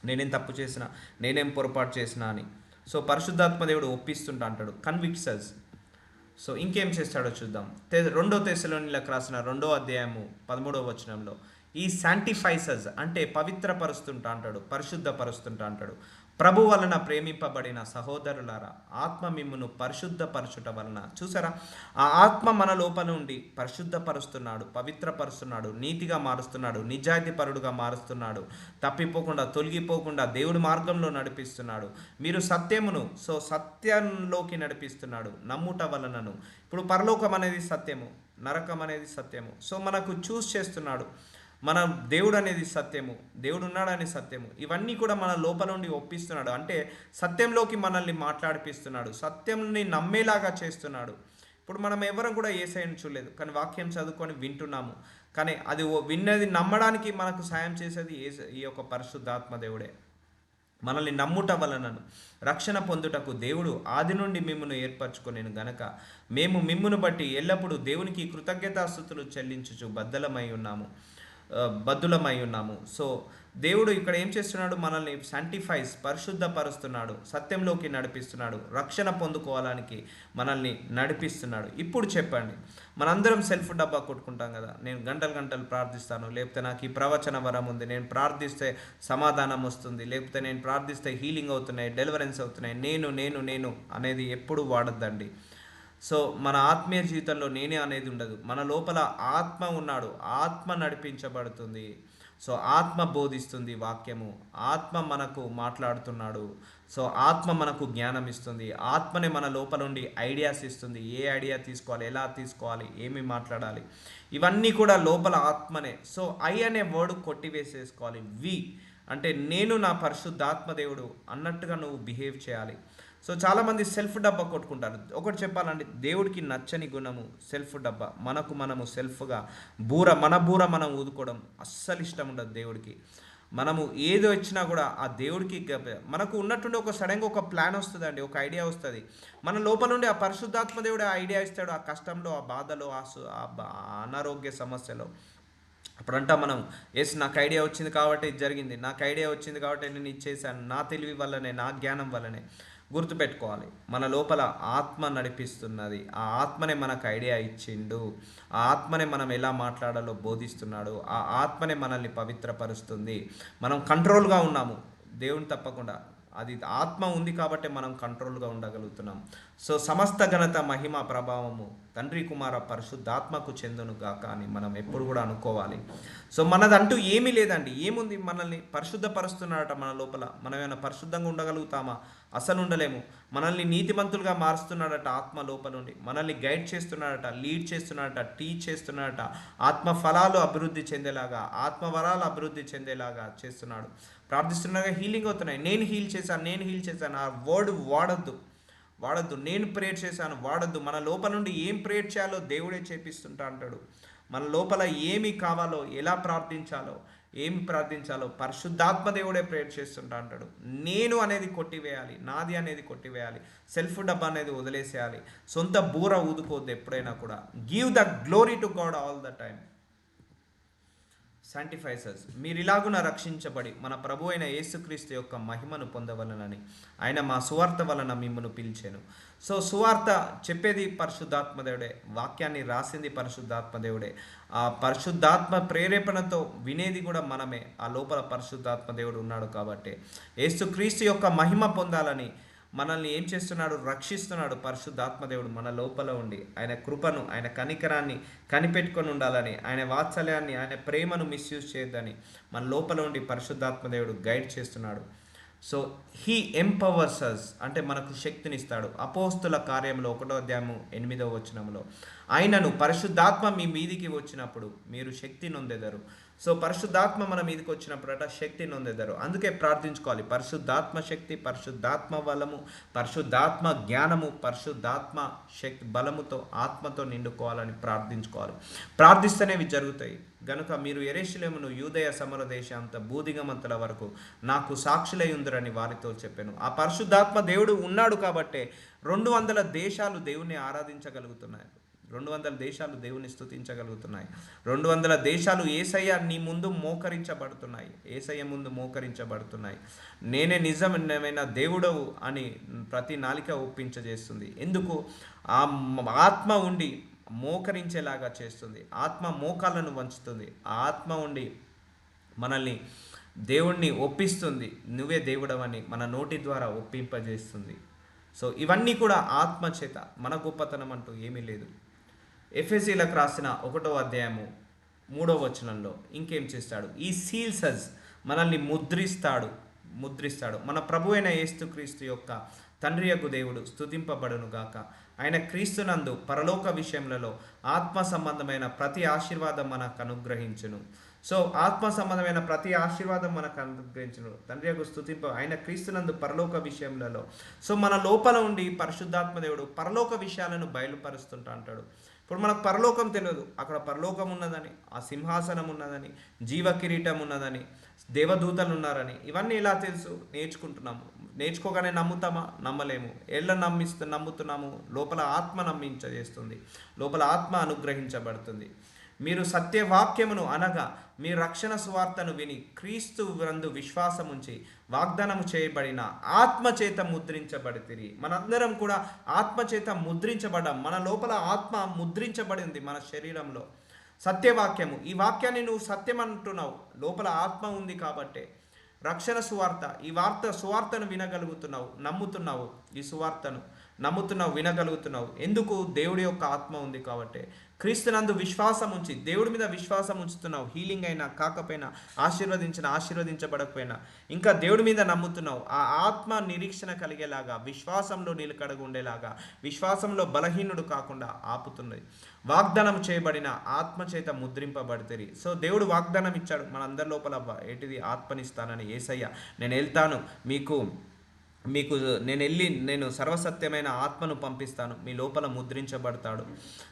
నేనేం తప్పు చేసినా, నేనేం పొరపాటు చేసినా అని. సో పరిశుద్ధాత్మ దేవుడు ఒప్పిస్తుంటా అంటాడు, కన్విక్సెస్. సో ఇంకేం చేస్తాడో చూద్దాం. 2 తెస్సలోనియులకు రాసిన 2వ అధ్యాయము 13వ వచనంలో ఈ శాంటిఫైసెస్ అంటే పవిత్రపరుస్తుంటా అంటాడు, పరిశుద్ధపరుస్తుంటా అంటాడు. ప్రభు వలన ప్రేమింపబడిన సహోదరులారా, ఆత్మ మిమ్మును పరిశుద్ధపరచుట వలన. చూసారా, ఆ ఆత్మ మన లోపల నుండి పరిశుద్ధపరుస్తున్నాడు, పవిత్రపరుస్తున్నాడు, నీతిగా మారుస్తున్నాడు, నిజాయితీపరుడుగా మారుస్తున్నాడు, తప్పిపోకుండా తొలగిపోకుండా దేవుడి మార్గంలో నడిపిస్తున్నాడు. మీరు సత్యమును, సో సత్యంలోకి నడిపిస్తున్నాడు నమ్ముట వలనను. ఇప్పుడు పరలోకం అనేది సత్యము, నరకం అనేది సత్యము. సో మనకు చూస్ చేస్తున్నాడు. మన దేవుడు అనేది సత్యము, దేవుడు ఉన్నాడని సత్యము, ఇవన్నీ కూడా మన లోపల నుండి ఒప్పిస్తున్నాడు. అంటే సత్యంలోకి మనల్ని మాట్లాడిపిస్తున్నాడు, సత్యంని నమ్మేలాగా చేస్తున్నాడు. ఇప్పుడు మనం ఎవరం కూడా యేసయ్యను చూడలేదు, కానీ వాక్యం చదువుకొని వింటున్నాము. కానీ అది విన్నది నమ్మడానికి మనకు సాయం చేసేది ఈ యొక్క పరిశుద్ధాత్మ దేవుడే. మనల్ని నమ్ముట వలనను రక్షణ పొందుటకు దేవుడు ఆది నుండి మిమ్మును ఏర్పరచుకొనేను గనక మేము మిమ్మును బట్టి ఎల్లప్పుడూ దేవునికి కృతజ్ఞతాస్తుతులు చెల్లించుచు బద్దులమై ఉన్నాము. సో దేవుడు ఇక్కడ ఏం చేస్తున్నాడు, మనల్ని శాంటిఫైస్, పరిశుద్ధపరుస్తున్నాడు, సత్యంలోకి నడిపిస్తున్నాడు, రక్షణ పొందుకోవడానికి మనల్ని నడిపిస్తున్నాడు. ఇప్పుడు చెప్పండి, మనందరం సెల్ఫ్ డబ్బా కొట్టుకుంటాం కదా, నేను గంటలు గంటలు ప్రార్థిస్తాను, లేకపోతే నాకు ఈ ప్రవచన వరం ఉంది, నేను ప్రార్థిస్తే సమాధానం వస్తుంది, లేకపోతే నేను ప్రార్థిస్తే హీలింగ్ అవుతున్నాయి, డెలివరెన్స్ అవుతున్నాయి, నేను అనేది ఎప్పుడు వాడద్దండి. సో మన ఆత్మీయ జీవితంలో నేనే అనేది ఉండదు. మన లోపల ఆత్మ ఉన్నాడు, ఆత్మ నడిపించబడుతుంది. సో ఆత్మ బోధిస్తుంది వాక్యము, ఆత్మ మనకు మాట్లాడుతున్నాడు. సో ఆత్మ మనకు జ్ఞానం ఇస్తుంది, ఆత్మనే మన లోపల నుండి ఐడియాస్ ఇస్తుంది. ఏ ఐడియా తీసుకోవాలి, ఎలా తీసుకోవాలి, ఏమి మాట్లాడాలి, ఇవన్నీ కూడా లోపల ఆత్మనే. సో ఐ అనే వర్డ్ కొట్టివేసేసుకోవాలి. వి అంటే నేను నా పరిశుద్ధాత్మ దేవుడు అన్నట్టుగా నువ్వు బిహేవ్ చేయాలి. సో చాలామంది సెల్ఫ్ డబ్బా కొట్టుకుంటారు. ఒకటి చెప్పాలంటే దేవుడికి నచ్చని గుణము సెల్ఫ్ డబ్బా. మనము సెల్ఫ్గా మన బూర మనం ఊదుకోవడం అస్సలు ఇష్టం ఉండదు దేవుడికి. మనము ఏదో ఇచ్చినా కూడా ఆ దేవుడికి మనకు ఉన్నట్టుండి ఒక సడన్గా ఒక ప్లాన్ వస్తుందండి, ఒక ఐడియా వస్తుంది. మన లోపల నుండి ఆ పరిశుద్ధాత్మ దేవుడు ఆ ఐడియా ఇస్తాడు. ఆ కష్టంలో, ఆ బాధలో, ఆ అనారోగ్య సమస్యలో అప్పుడంటా మనం నాకు ఐడియా వచ్చింది కాబట్టి ఇది జరిగింది, నాకు ఐడియా వచ్చింది కాబట్టి నేను ఇచ్చేసాను, నా తెలివి వల్లనే, నా జ్ఞానం వల్లనే. గుర్తుపెట్టుకోవాలి, మన లోపల ఆత్మ నడిపిస్తున్నది. ఆ ఆత్మనే మనకు ఐడియా ఇచ్చిండు, ఆ ఆత్మనే మనం ఎలా మాట్లాడాలో బోధిస్తున్నాడు, ఆ ఆత్మనే మనల్ని పవిత్రపరుస్తుంది. మనం కంట్రోల్గా ఉన్నాము, దేవుని తప్పకుండా అది ఆత్మ ఉంది కాబట్టి మనం కంట్రోల్గా ఉండగలుగుతున్నాం. సో సమస్త ఘనత, మహిమ, ప్రభావము తండ్రి, కుమార, పరిశుద్ధాత్మకు చెందును గాక అని మనం ఎప్పుడు కూడా అనుకోవాలి. సో మనదంటూ ఏమీ లేదండి. ఏముంది, మనల్ని పరిశుద్ధపరుస్తున్నాడట. మన లోపల మనం ఏమైనా పరిశుద్ధంగా ఉండగలుగుతామా? అసలు ఉండలేము. మనల్ని నీతిమంతులుగా మారుస్తున్నాడట ఆత్మ లోపల నుండి. మనల్ని గైడ్ చేస్తున్నాడట, లీడ్ చేస్తున్నాడట, టీచ్ చేస్తున్నాడట. ఆత్మ ఫలాలు అభివృద్ధి చెందేలాగా, ఆత్మవరాలు అభివృద్ధి చెందేలాగా చేస్తున్నాడు. ప్రార్థిస్తున్నాగా హీలింగ్ అవుతున్నాయి. నేను హీల్ చేశాను ఆ వర్డ్ వాడద్దు. నేను ప్రేయర్ చేశాను వాడద్దు. మన లోపల నుండి ఏం ప్రేయర్ చేయాలో దేవుడే చేపిస్తుంటా అంటాడు. మన లోపల ఏమి కావాలో, ఎలా ప్రార్థించాలో, ఏమి ప్రార్థించాలో పరిశుద్ధాత్మ దేవుడే ప్రేయర్ చేస్తుంటా అంటాడు. నేను అనేది కొట్టివేయాలి, నాది అనేది కొట్టివేయాలి, సెల్ఫ్ డబ్బా అనేది వదిలేసేయాలి, సొంత బూర ఊదుకోవద్దు ఎప్పుడైనా కూడా. Give the glory to God all the time. Sanctifiers, మీరు ఇలాగున రక్షించబడి మన ప్రభు అయిన యేసుక్రీస్తు యొక్క మహిమను పొందవలనని ఆయన మా సువార్త వలన మిమ్మల్ని పిలిచాను. సో సువార్త చెప్పేది పరిశుద్ధాత్మ దేవుడే, వాక్యాన్ని రాసింది పరిశుద్ధాత్మ దేవుడే, ఆ పరిశుద్ధాత్మ ప్రేరేపణతో వినేది కూడా మనమే. ఆ లోపల పరిశుద్ధాత్మ దేవుడు ఉన్నాడు కాబట్టి యేసుక్రీస్తు యొక్క మహిమ పొందాలని మనల్ని ఏం చేస్తున్నాడు, రక్షిస్తున్నాడు. పరిశుద్ధాత్మదేవుడు మన లోపల ఉండి ఆయన కృపను, ఆయన కనికరాన్ని కనిపెట్టుకొని ఉండాలని, ఆయన వాత్సల్యాన్ని, ఆయన ప్రేమను మిస్యూజ్ చేయొద్దని మన లోపల ఉండి పరిశుద్ధాత్మదేవుడు గైడ్ చేస్తున్నాడు. సో హీ ఎంపవర్స్ అస్ అంటే మనకు శక్తినిస్తాడు. అపోస్తుల కార్యంలో 1 అధ్యాయం 8 వచనంలో ఆయనను పరిశుద్ధాత్మ మీ మీదికి వచ్చినప్పుడు మీరు శక్తి నొందెదరు. సో పరిశుద్ధాత్మ మన మీదకి వచ్చినప్పుడట శక్తి నొందెదరు. అందుకే ప్రార్థించుకోవాలి, పరిశుద్ధాత్మ శక్తి, పరిశుద్ధాత్మ బలము, పరిశుద్ధాత్మ జ్ఞానము, పరిశుద్ధాత్మ శక్తి బలముతో ఆత్మతో నిండుకోవాలని ప్రార్థించుకోవాలి. ప్రార్థిస్తేనే ఇవి జరుగుతాయి. గనుక మీరు యెరూషలేమును యూదయ సమర దేశంత భూదిగమంతల వరకు నాకు సాక్షులై ఉందరని వారితో చెప్పాను. ఆ పరిశుద్ధాత్మ దేవుడు ఉన్నాడు కాబట్టే 200 దేశాలు దేవుణ్ణి ఆరాధించగలుగుతున్నాయి. 200 దేశాలు దేవుని స్తుతించగలుగుతున్నాయి. 200 దేశాలు యేసయ్య నీ ముందు మోకరించబడుతున్నాయి, యేసయ్య ముందు మోకరించబడుతున్నాయి. నేనే నిజమైన దేవుడవు అని ప్రతి నాలిక ఒప్పించజేస్తుంది. ఎందుకు? ఆ ఆత్మ ఉండి మోకరించేలాగా చేస్తుంది. ఆత్మ మోకాళ్ళను వంచుతుంది. ఆ ఆత్మ ఉండి మనల్ని దేవుణ్ణి ఒప్పిస్తుంది. నువ్వే దేవుడవని మన నోటి ద్వారా ఒప్పింపజేస్తుంది. సో ఇవన్నీ కూడా ఆత్మ చేత. మన గొప్పతనం అంటూ ఏమీ లేదు. ఎఫెసీలకు రాసిన 1 అధ్యాయం 3 వచనంలో ఇంకేం చేస్తాడు? ఈ సీల్సస్ మనల్ని ముద్రిస్తాడు. మన ప్రభు అయిన యేసుక్రీస్తు యొక్క తండ్రి యొక్క దేవుడు స్తుతింపబడును గాక. ఆయన క్రీస్తునందు పరలోక విషయములలో ఆత్మ సంబంధమైన ప్రతి ఆశీర్వాదం మనకు అనుగ్రహించును. సో ఆత్మ సంబంధమైన ప్రతి ఆశీర్వాదం మనకు అనుగ్రహించును. తండ్రి యొక్క స్తుతింప ఆయన క్రీస్తునందు పరలోక విషయములలో. సో మన లోపల ఉండి పరిశుద్ధాత్మ దేవుడు పరలోక విషయాలను బయలుపరుస్తుంటా అంటాడు. ఇప్పుడు మనకు పరలోకం తెలియదు, అక్కడ పరలోకం ఉన్నదని, ఆ సింహాసనం ఉన్నదని, జీవ కిరీటం ఉన్నదని, దేవదూతలు ఉన్నారని. ఇవన్నీ ఎలా తెలుసు? నేర్చుకుంటున్నాము. నేర్చుకోగానే నమ్ముతామా? నమ్మలేము. నమ్ముతున్నాము? లోపల ఆత్మ నమ్మించేస్తుంది, లోపల ఆత్మ అనుగ్రహించబడుతుంది. మీరు సత్యవాక్యమును అనగా మీ రక్షణ సువార్తను విని క్రీస్తు నందు విశ్వాసముంచి వాగ్దానము చేయబడిన ఆత్మచేత ముద్రించబడితిరి. మనందరం కూడా ఆత్మచేత ముద్రించబడ్డాం. మన లోపల ఆత్మ ముద్రించబడింది మన శరీరంలో. సత్యవాక్యము, ఈ వాక్యాన్ని నువ్వు సత్యం అంటున్నావు, లోపల ఆత్మ ఉంది కాబట్టే. రక్షణ సువార్త, ఈ సువార్తను వినగలుగుతున్నావు, నమ్ముతున్నావు. ఈ సువార్తను నమ్ముతున్నావు, వినగలుగుతున్నావు. ఎందుకు? దేవుడి యొక్క ఆత్మ ఉంది కాబట్టి. క్రీస్తునందు విశ్వాసం ఉంచి దేవుడి మీద విశ్వాసం ఉంచుతున్నావు. హీలింగ్ అయినా కాకపోయినా, ఆశీర్వదించబడకపోయినా ఇంకా దేవుడి మీద నమ్ముతున్నావు. ఆ ఆత్మ నిరీక్షణ కలిగేలాగా, విశ్వాసంలో నిలకడగా ఉండేలాగా, విశ్వాసంలో బలహీనుడు కాకుండా ఆపుతున్నది. వాగ్దానం చేయబడిన ఆత్మ చేత ముద్రింపబడితే. సో దేవుడు వాగ్దానం ఇచ్చాడు మనందరి లోపల. ఏంటిది? ఆత్మనిస్తానని. యేసయ్య నేను వెళ్తాను, మీకు నేను సర్వసత్యమైన ఆత్మను పంపిస్తాను, మీ లోపల ముద్రించబడతాడు.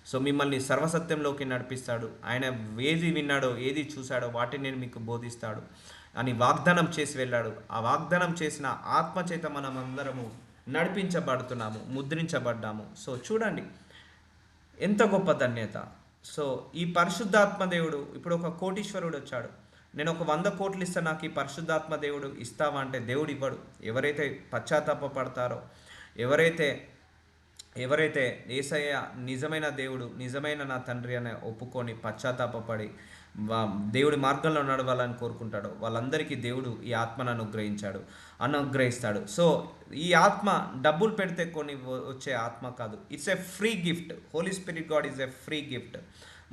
సో మిమ్మల్ని సర్వసత్యంలోకి నడిపిస్తాడు. ఆయన ఏది విన్నాడో, ఏది చూశాడో వాటిని నేను మీకు బోధిస్తాడు అని వాగ్దానం చేసి వెళ్ళాడు. ఆ వాగ్దానం చేసిన ఆత్మ చేత మనం అందరము నడిపించబడుతున్నాము, ముద్రించబడ్డాము. సో చూడండి ఎంత గొప్ప ధన్యత. సో ఈ పరిశుద్ధాత్మ దేవుడు, ఇప్పుడు ఒక కోటీశ్వరుడు వచ్చాడు, నేను ఒక 100 కోట్లు ఇస్తా, నాకు ఈ పరిశుద్ధాత్మ దేవుడు ఇస్తావా అంటే దేవుడు ఇవ్వడు. ఎవరైతే పశ్చాత్తాప పడతారో, ఎవరైతే యేసయ్య నిజమైన దేవుడు, నిజమైన నా తండ్రి అని ఒప్పుకొని పశ్చాత్తాపడి దేవుడి మార్గంలో నడవాలని కోరుకుంటాడో వాళ్ళందరికీ దేవుడు ఈ ఆత్మను అనుగ్రహిస్తాడు. సో ఈ ఆత్మ డబ్బులు పెడితే కొన్ని వచ్చే ఆత్మ కాదు. It's a free gift. Holy spirit god is a free gift.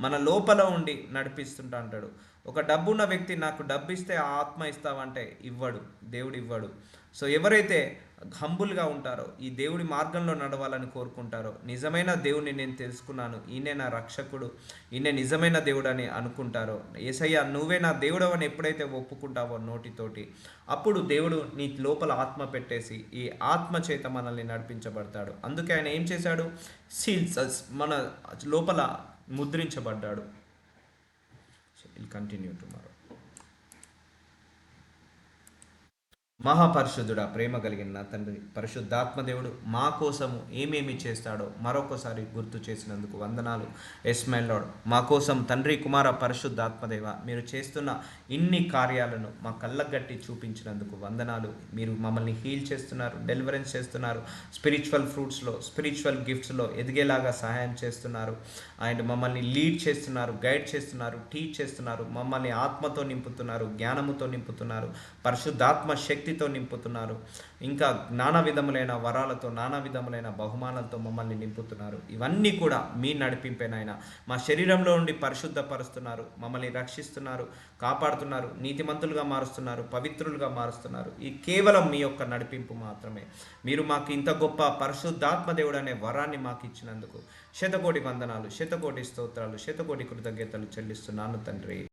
మన లోపల ఉండి నడిపిస్తుంటా అంటాడు. ఒక డబ్బున్న వ్యక్తి నాకు డబ్బు ఇస్తే ఆ ఆత్మ ఇస్తావంటే ఇవ్వడు, దేవుడు ఇవ్వడు. సో ఎవరైతే హంబుల్గా ఉంటారో, ఈ దేవుడి మార్గంలో నడవాలని కోరుకుంటారో, నిజమైన దేవుడిని నేను తెలుసుకున్నాను, ఈయనే నా రక్షకుడు, ఈయన నిజమైన దేవుడు అని అనుకుంటారో, యేసయ్య నువ్వే నా దేవుడు అని ఎప్పుడైతే ఒప్పుకుంటావో నోటితోటి, అప్పుడు దేవుడు నీ లోపల ఆత్మ పెట్టేసి ఈ ఆత్మ చేత మనల్ని నడిపించబడతాడు. అందుకే ఆయన ఏం చేశాడు? సీల్స్ మన లోపల ముద్రించబడ్డాడు. We'll continue tomorrow. మహాపరిశుద్ధుడా, ప్రేమ కలిగిన నా తండ్రి, పరిశుద్ధాత్మదేవుడు మా కోసము ఏమేమి చేస్తాడో మరొకసారి గుర్తు చేసినందుకు వందనాలు. ఎస్ మై లార్డ్, మా కోసం తండ్రి, కుమార, పరిశుద్ధాత్మదేవ మీరు చేస్తున్న ఇన్ని కార్యాలను మా కళ్ళగట్టి చూపించినందుకు వందనాలు. మీరు మమ్మల్ని హీల్ చేస్తున్నారు, డెలివరెన్స్ చేస్తున్నారు, స్పిరిచువల్ ఫ్రూట్స్లో, స్పిరిచువల్ గిఫ్ట్స్లో ఎదిగేలాగా సహాయం చేస్తున్నారు. అండ్ మమ్మల్ని లీడ్ చేస్తున్నారు, గైడ్ చేస్తున్నారు, టీచ్ చేస్తున్నారు, మమ్మల్ని ఆత్మతో నింపుతున్నారు, జ్ఞానముతో నింపుతున్నారు, పరిశుద్ధాత్మ శక్తి శక్తితో నింపుతున్నారు. ఇంకా నానా విధములైన వరాలతో, నానా విధములైన బహుమానాలతో మమ్మల్ని నింపుతున్నారు. ఇవన్నీ కూడా మీ నడిపింపేనాయన. మా శరీరంలో ఉండి పరిశుద్ధపరుస్తున్నారు, మమ్మల్ని రక్షిస్తున్నారు, కాపాడుతున్నారు, నీతిమంతులుగా మారుస్తున్నారు, పవిత్రులుగా మారుస్తున్నారు. ఈ కేవలం మీ యొక్క నడిపింపు మాత్రమే. మీరు మాకు ఇంత గొప్ప పరిశుద్ధాత్మ దేవుడు అనే వరాన్ని మాకు ఇచ్చినందుకు శతకోటి వందనాలు, శతకోటి స్తోత్రాలు, శతకోటి కృతజ్ఞతలు చెల్లిస్తున్నాను తండ్రి.